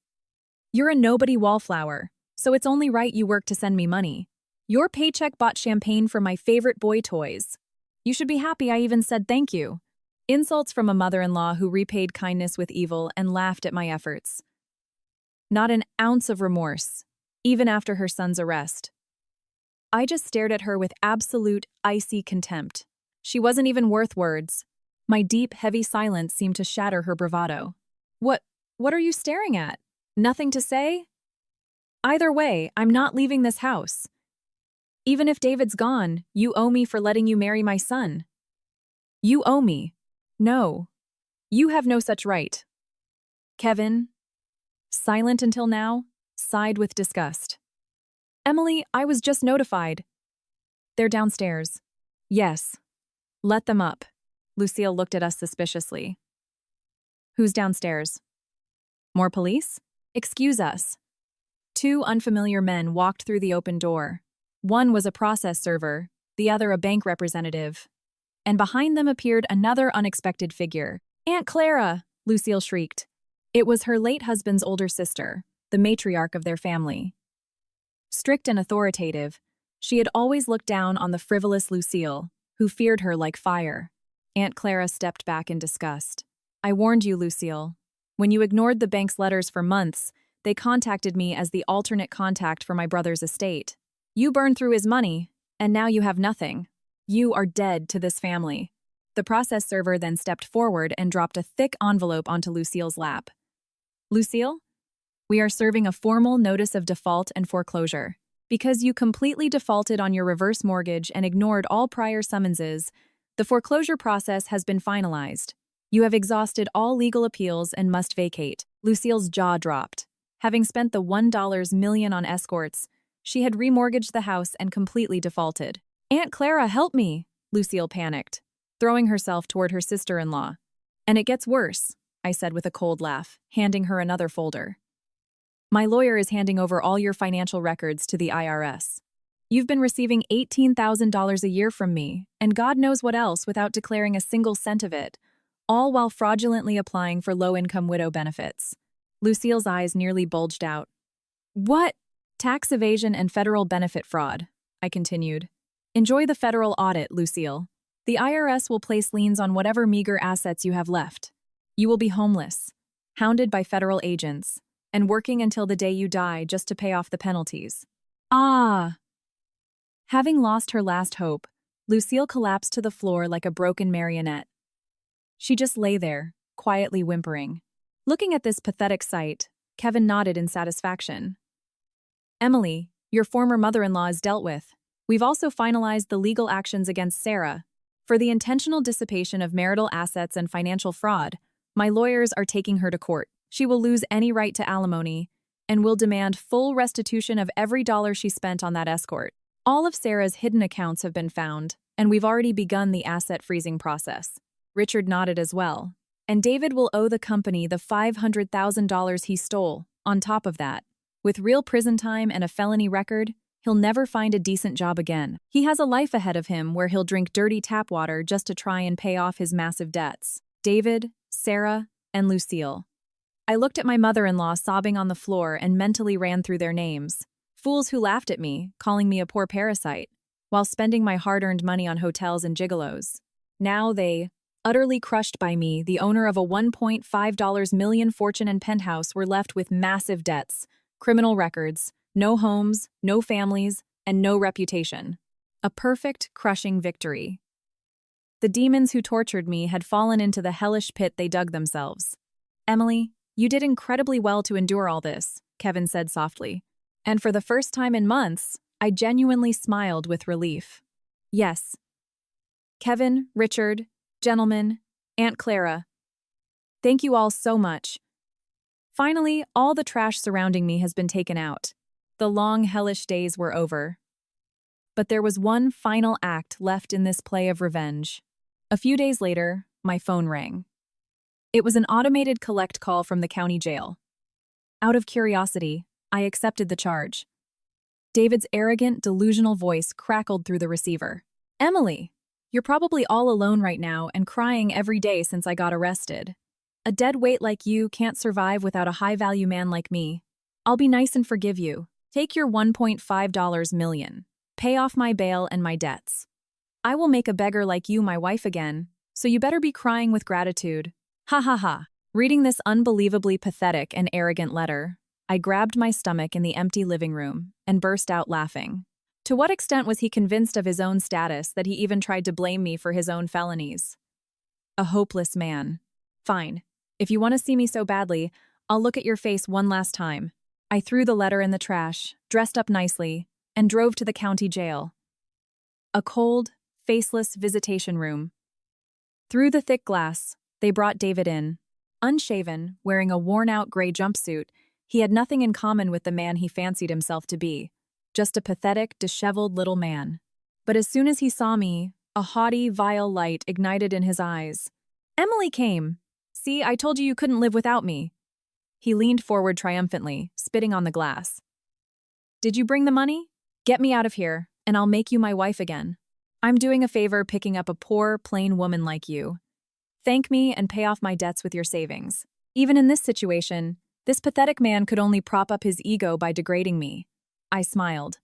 You're a nobody wallflower, so it's only right you work to send me money. Your paycheck bought champagne for my favorite boy toys. You should be happy I even said thank you. Insults from a mother-in-law who repaid kindness with evil and laughed at my efforts. Not an ounce of remorse, even after her son's arrest. I just stared at her with absolute, icy contempt. She wasn't even worth words. My deep, heavy silence seemed to shatter her bravado. What are you staring at? Nothing to say? Either way, I'm not leaving this house. Even if David's gone, you owe me for letting you marry my son. You owe me. No. You have no such right. Kevin, silent until now, sighed with disgust. Emily, I was just notified. They're downstairs. Yes. Let them up. Lucille looked at us suspiciously. Who's downstairs? More police? Excuse us. Two unfamiliar men walked through the open door. One was a process server, the other a bank representative. And behind them appeared another unexpected figure. Aunt Clara! Lucille shrieked. It was her late husband's older sister, the matriarch of their family. Strict and authoritative, she had always looked down on the frivolous Lucille, who feared her like fire. Aunt Clara stepped back in disgust. I warned you, Lucille. When you ignored the bank's letters for months, they contacted me as the alternate contact for my brother's estate. You burned through his money, and now you have nothing. You are dead to this family. The process server then stepped forward and dropped a thick envelope onto Lucille's lap. Lucille, we are serving a formal notice of default and foreclosure. Because you completely defaulted on your reverse mortgage and ignored all prior summonses, the foreclosure process has been finalized. You have exhausted all legal appeals and must vacate. Lucille's jaw dropped. Having spent the $1 million on escorts, she had remortgaged the house and completely defaulted. Aunt Clara, help me! Lucille panicked, throwing herself toward her sister-in-law. And it gets worse, I said with a cold laugh, handing her another folder. My lawyer is handing over all your financial records to the IRS. You've been receiving $18,000 a year from me, and God knows what else without declaring a single cent of it, all while fraudulently applying for low-income widow benefits. Lucille's eyes nearly bulged out. What? Tax evasion and federal benefit fraud, I continued. Enjoy the federal audit, Lucille. The IRS will place liens on whatever meager assets you have left. You will be homeless, hounded by federal agents, and working until the day you die just to pay off the penalties. Ah! Having lost her last hope, Lucille collapsed to the floor like a broken marionette. She just lay there, quietly whimpering. Looking at this pathetic sight, Kevin nodded in satisfaction. Emily, your former mother-in-law is dealt with. We've also finalized the legal actions against Sarah. For the intentional dissipation of marital assets and financial fraud, my lawyers are taking her to court. She will lose any right to alimony and will demand full restitution of every dollar she spent on that escort. All of Sarah's hidden accounts have been found, and we've already begun the asset freezing process. Richard nodded as well. And David will owe the company the $500,000 he stole, on top of that. With real prison time and a felony record, he'll never find a decent job again. He has a life ahead of him where he'll drink dirty tap water just to try and pay off his massive debts. David, Sarah, and Lucille. I looked at my mother-in-law sobbing on the floor and mentally ran through their names. Fools who laughed at me, calling me a poor parasite, while spending my hard-earned money on hotels and gigolos. Now they, utterly crushed by me, the owner of a $1.5 million fortune and penthouse, were left with massive debts, criminal records, no homes, no families, and no reputation. A perfect, crushing victory. The demons who tortured me had fallen into the hellish pit they dug themselves. Emily, you did incredibly well to endure all this, Kevin said softly. And for the first time in months, I genuinely smiled with relief. Yes. Kevin, Richard, gentlemen, Aunt Clara. Thank you all so much. Finally, all the trash surrounding me has been taken out. The long, hellish days were over. But there was one final act left in this play of revenge. A few days later, my phone rang. It was an automated collect call from the county jail. Out of curiosity, I accepted the charge. David's arrogant, delusional voice crackled through the receiver. Emily, you're probably all alone right now and crying every day since I got arrested. A dead weight like you can't survive without a high-value man like me. I'll be nice and forgive you. Take your $1.5 million. Pay off my bail and my debts. I will make a beggar like you my wife again, so you better be crying with gratitude. Ha ha ha. Reading this unbelievably pathetic and arrogant letter, I grabbed my stomach in the empty living room and burst out laughing. To what extent was he convinced of his own status that he even tried to blame me for his own felonies? A hopeless man. Fine. If you want to see me so badly, I'll look at your face one last time. I threw the letter in the trash, dressed up nicely, and drove to the county jail. A cold, faceless visitation room. Through the thick glass, they brought David in. Unshaven, wearing a worn-out gray jumpsuit, he had nothing in common with the man he fancied himself to be. Just a pathetic, disheveled little man. But as soon as he saw me, a haughty, vile light ignited in his eyes. "Emily came! See, I told you you couldn't live without me." He leaned forward triumphantly, spitting on the glass. "Did you bring the money? Get me out of here, and I'll make you my wife again. I'm doing a favor picking up a poor, plain woman like you. Thank me and pay off my debts with your savings." Even in this situation, this pathetic man could only prop up his ego by degrading me. I smiled.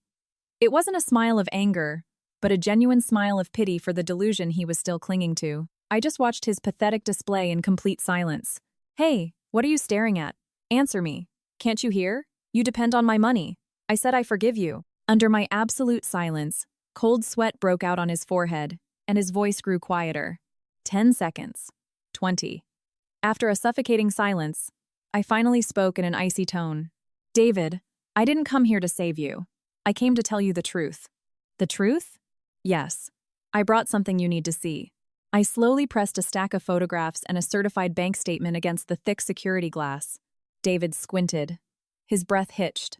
It wasn't a smile of anger, but a genuine smile of pity for the delusion he was still clinging to. I just watched his pathetic display in complete silence. "Hey, what are you staring at? Answer me. Can't you hear? You depend on my money. I said I forgive you." Under my absolute silence, cold sweat broke out on his forehead, and his voice grew quieter. 10 seconds. 20. After a suffocating silence, I finally spoke in an icy tone. "David, I didn't come here to save you. I came to tell you the truth." "The truth?" "Yes. I brought something you need to see." I slowly pressed a stack of photographs and a certified bank statement against the thick security glass. David squinted. His breath hitched.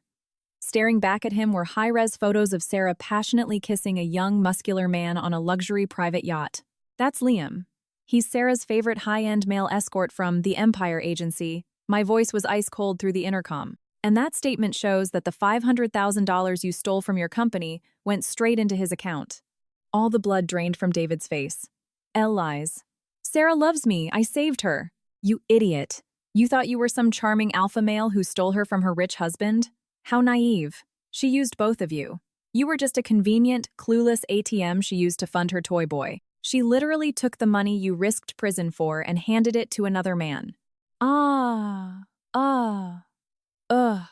Staring back at him were high-res photos of Sarah passionately kissing a young, muscular man on a luxury private yacht. "That's Liam. He's Sarah's favorite high-end male escort from the Empire Agency." My voice was ice-cold through the intercom. "And that statement shows that the $500,000 you stole from your company went straight into his account." All the blood drained from David's face. "Elle lies. Sarah loves me. I saved her." "You idiot. You thought you were some charming alpha male who stole her from her rich husband? How naive. She used both of you. You were just a convenient, clueless ATM she used to fund her toy boy. She literally took the money you risked prison for and handed it to another man." Ugh.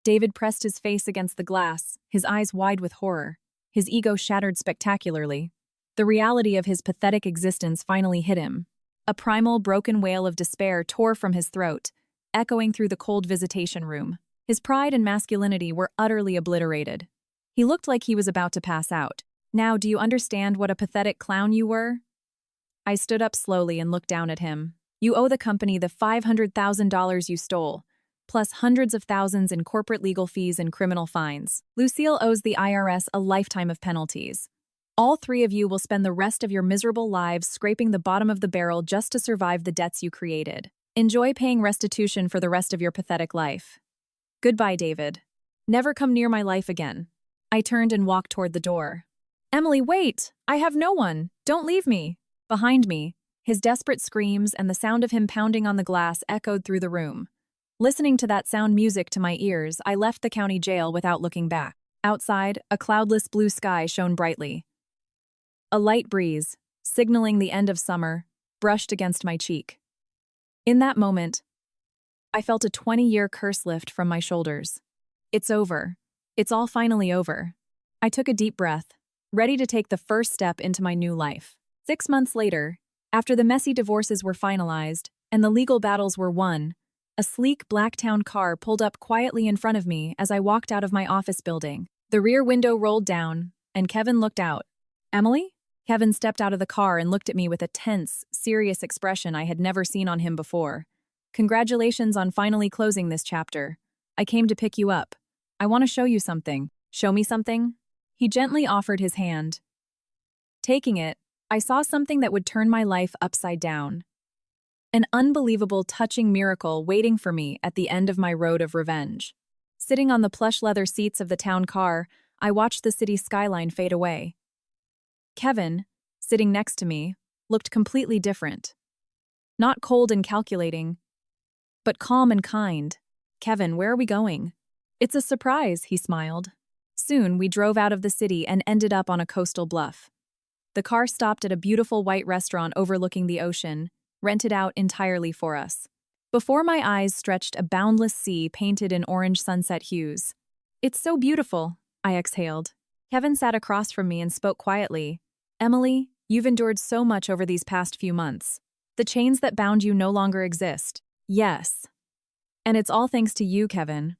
David pressed his face against the glass, his eyes wide with horror. His ego shattered spectacularly. The reality of his pathetic existence finally hit him. A primal, broken wail of despair tore from his throat, echoing through the cold visitation room. His pride and masculinity were utterly obliterated. He looked like he was about to pass out. "Now, do you understand what a pathetic clown you were?" I stood up slowly and looked down at him. "You owe the company the $500,000 you stole, plus hundreds of thousands in corporate legal fees and criminal fines. Lucille owes the IRS a lifetime of penalties. All three of you will spend the rest of your miserable lives scraping the bottom of the barrel just to survive the debts you created. Enjoy paying restitution for the rest of your pathetic life. Goodbye, David. Never come near my life again." I turned and walked toward the door. "Emily, wait! I have no one! Don't leave me!" Behind me, his desperate screams and the sound of him pounding on the glass echoed through the room. Listening to that sound music to my ears, I left the county jail without looking back. Outside, a cloudless blue sky shone brightly. A light breeze, signaling the end of summer, brushed against my cheek. In that moment, I felt a 20-year curse lift from my shoulders. It's over. It's all finally over. I took a deep breath, ready to take the first step into my new life. 6 months later, after the messy divorces were finalized and the legal battles were won, a sleek Blacktown car pulled up quietly in front of me as I walked out of my office building. The rear window rolled down, and Kevin looked out. "Emily?" Kevin stepped out of the car and looked at me with a tense, serious expression I had never seen on him before. "Congratulations on finally closing this chapter. I came to pick you up. I want to show you something." "Show me something?" He gently offered his hand. Taking it, I saw something that would turn my life upside down. An unbelievable, touching miracle waiting for me at the end of my road of revenge. Sitting on the plush leather seats of the town car, I watched the city skyline fade away. Kevin, sitting next to me, looked completely different. Not cold and calculating, but calm and kind. "Kevin, where are we going?" "It's a surprise," he smiled. Soon, we drove out of the city and ended up on a coastal bluff. The car stopped at a beautiful white restaurant overlooking the ocean, rented out entirely for us. Before my eyes stretched a boundless sea painted in orange sunset hues. "It's so beautiful," I exhaled. Kevin sat across from me and spoke quietly. "Emily, you've endured so much over these past few months. The chains that bound you no longer exist." "Yes. And it's all thanks to you, Kevin.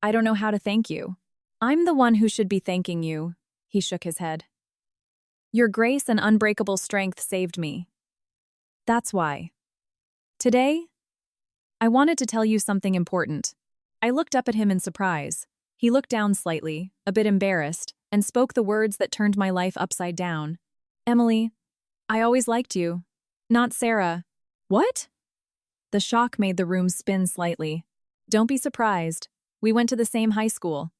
I don't know how to thank you." "I'm the one who should be thanking you," he shook his head. "Your grace and unbreakable strength saved me. That's why. Today, I wanted to tell you something important." I looked up at him in surprise. He looked down slightly, a bit embarrassed, and spoke the words that turned my life upside down. "Emily, I always liked you. Not Sarah." "What?" The shock made the room spin slightly. "Don't be surprised. We went to the same high school.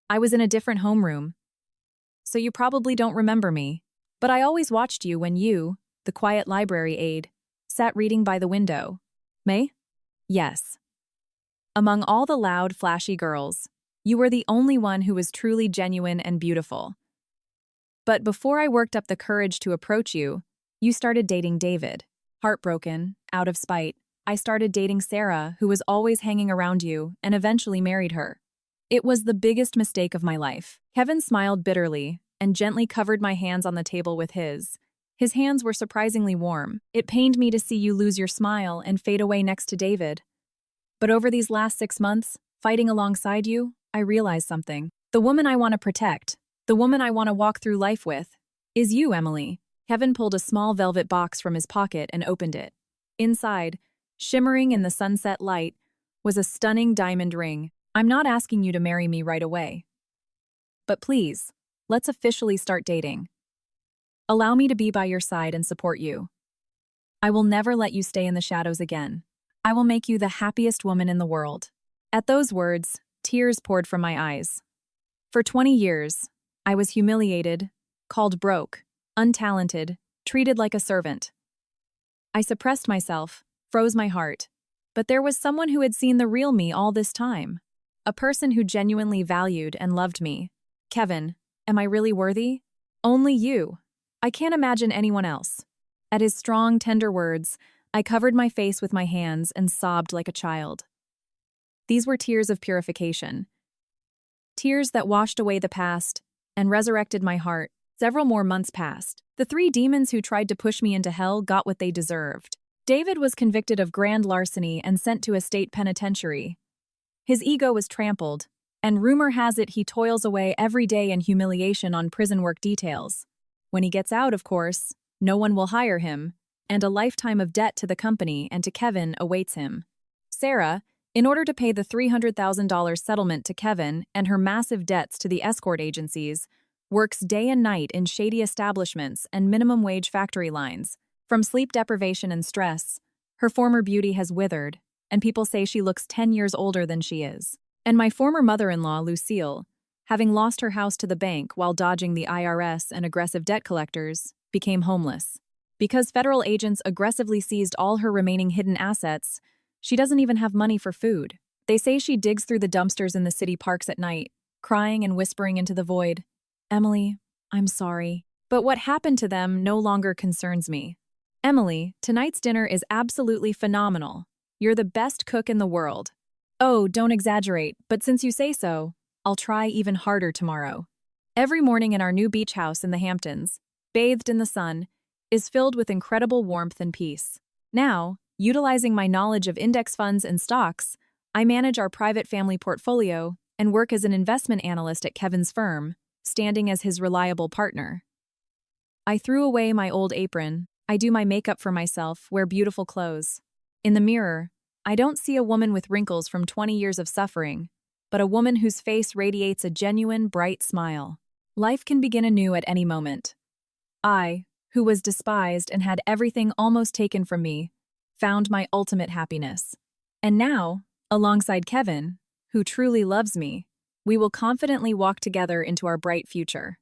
I was in a different homeroom. So you probably don't remember me. But I always watched you when you, the quiet library aide, sat reading by the window." "May?" "Yes. Among all the loud, flashy girls, you were the only one who was truly genuine and beautiful. But before I worked up the courage to approach you, you started dating David. Heartbroken, out of spite, I started dating Sarah, who was always hanging around you, and eventually married her. It was the biggest mistake of my life." Kevin smiled bitterly and gently covered my hands on the table with his. His hands were surprisingly warm. "It pained me to see you lose your smile and fade away next to David. But over these last 6 months, fighting alongside you, I realized something. The woman I want to protect, the woman I want to walk through life with, is you, Emily." Kevin pulled a small velvet box from his pocket and opened it. Inside, shimmering in the sunset light, was a stunning diamond ring. "I'm not asking you to marry me right away. But please, let's officially start dating. Allow me to be by your side and support you. I will never let you stay in the shadows again. I will make you the happiest woman in the world." At those words, tears poured from my eyes. For 20 years, I was humiliated, called broke, untalented, treated like a servant. I suppressed myself, froze my heart. But there was someone who had seen the real me all this time. A person who genuinely valued and loved me. "Kevin, am I really worthy?" "Only you. I can't imagine anyone else." At his strong, tender words, I covered my face with my hands and sobbed like a child. These were tears of purification. Tears that washed away the past and resurrected my heart. Several more months passed. The 3 demons who tried to push me into hell got what they deserved. David was convicted of grand larceny and sent to a state penitentiary. His ego was trampled, and rumor has it he toils away every day in humiliation on prison work details. When he gets out, of course, no one will hire him, and a lifetime of debt to the company and to Kevin awaits him. Sarah, in order to pay the $300,000 settlement to Kevin and her massive debts to the escort agencies, works day and night in shady establishments and minimum wage factory lines. From sleep deprivation and stress, her former beauty has withered, and people say she looks 10 years older than she is. And my former mother-in-law, Lucille, having lost her house to the bank while dodging the IRS and aggressive debt collectors, became homeless. Because federal agents aggressively seized all her remaining hidden assets, she doesn't even have money for food. They say she digs through the dumpsters in the city parks at night, crying and whispering into the void, "Emily, I'm sorry." But what happened to them no longer concerns me. "Emily, tonight's dinner is absolutely phenomenal. You're the best cook in the world." "Oh, don't exaggerate, but since you say so, I'll try even harder tomorrow." Every morning in our new beach house in the Hamptons, bathed in the sun, is filled with incredible warmth and peace. Now, utilizing my knowledge of index funds and stocks, I manage our private family portfolio and work as an investment analyst at Kevin's firm, standing as his reliable partner. I threw away my old apron. I do my makeup for myself, wear beautiful clothes. In the mirror, I don't see a woman with wrinkles from 20 years of suffering, but a woman whose face radiates a genuine, bright smile. Life can begin anew at any moment. I, who was despised and had everything almost taken from me, found my ultimate happiness. And now, alongside Kevin, who truly loves me, we will confidently walk together into our bright future.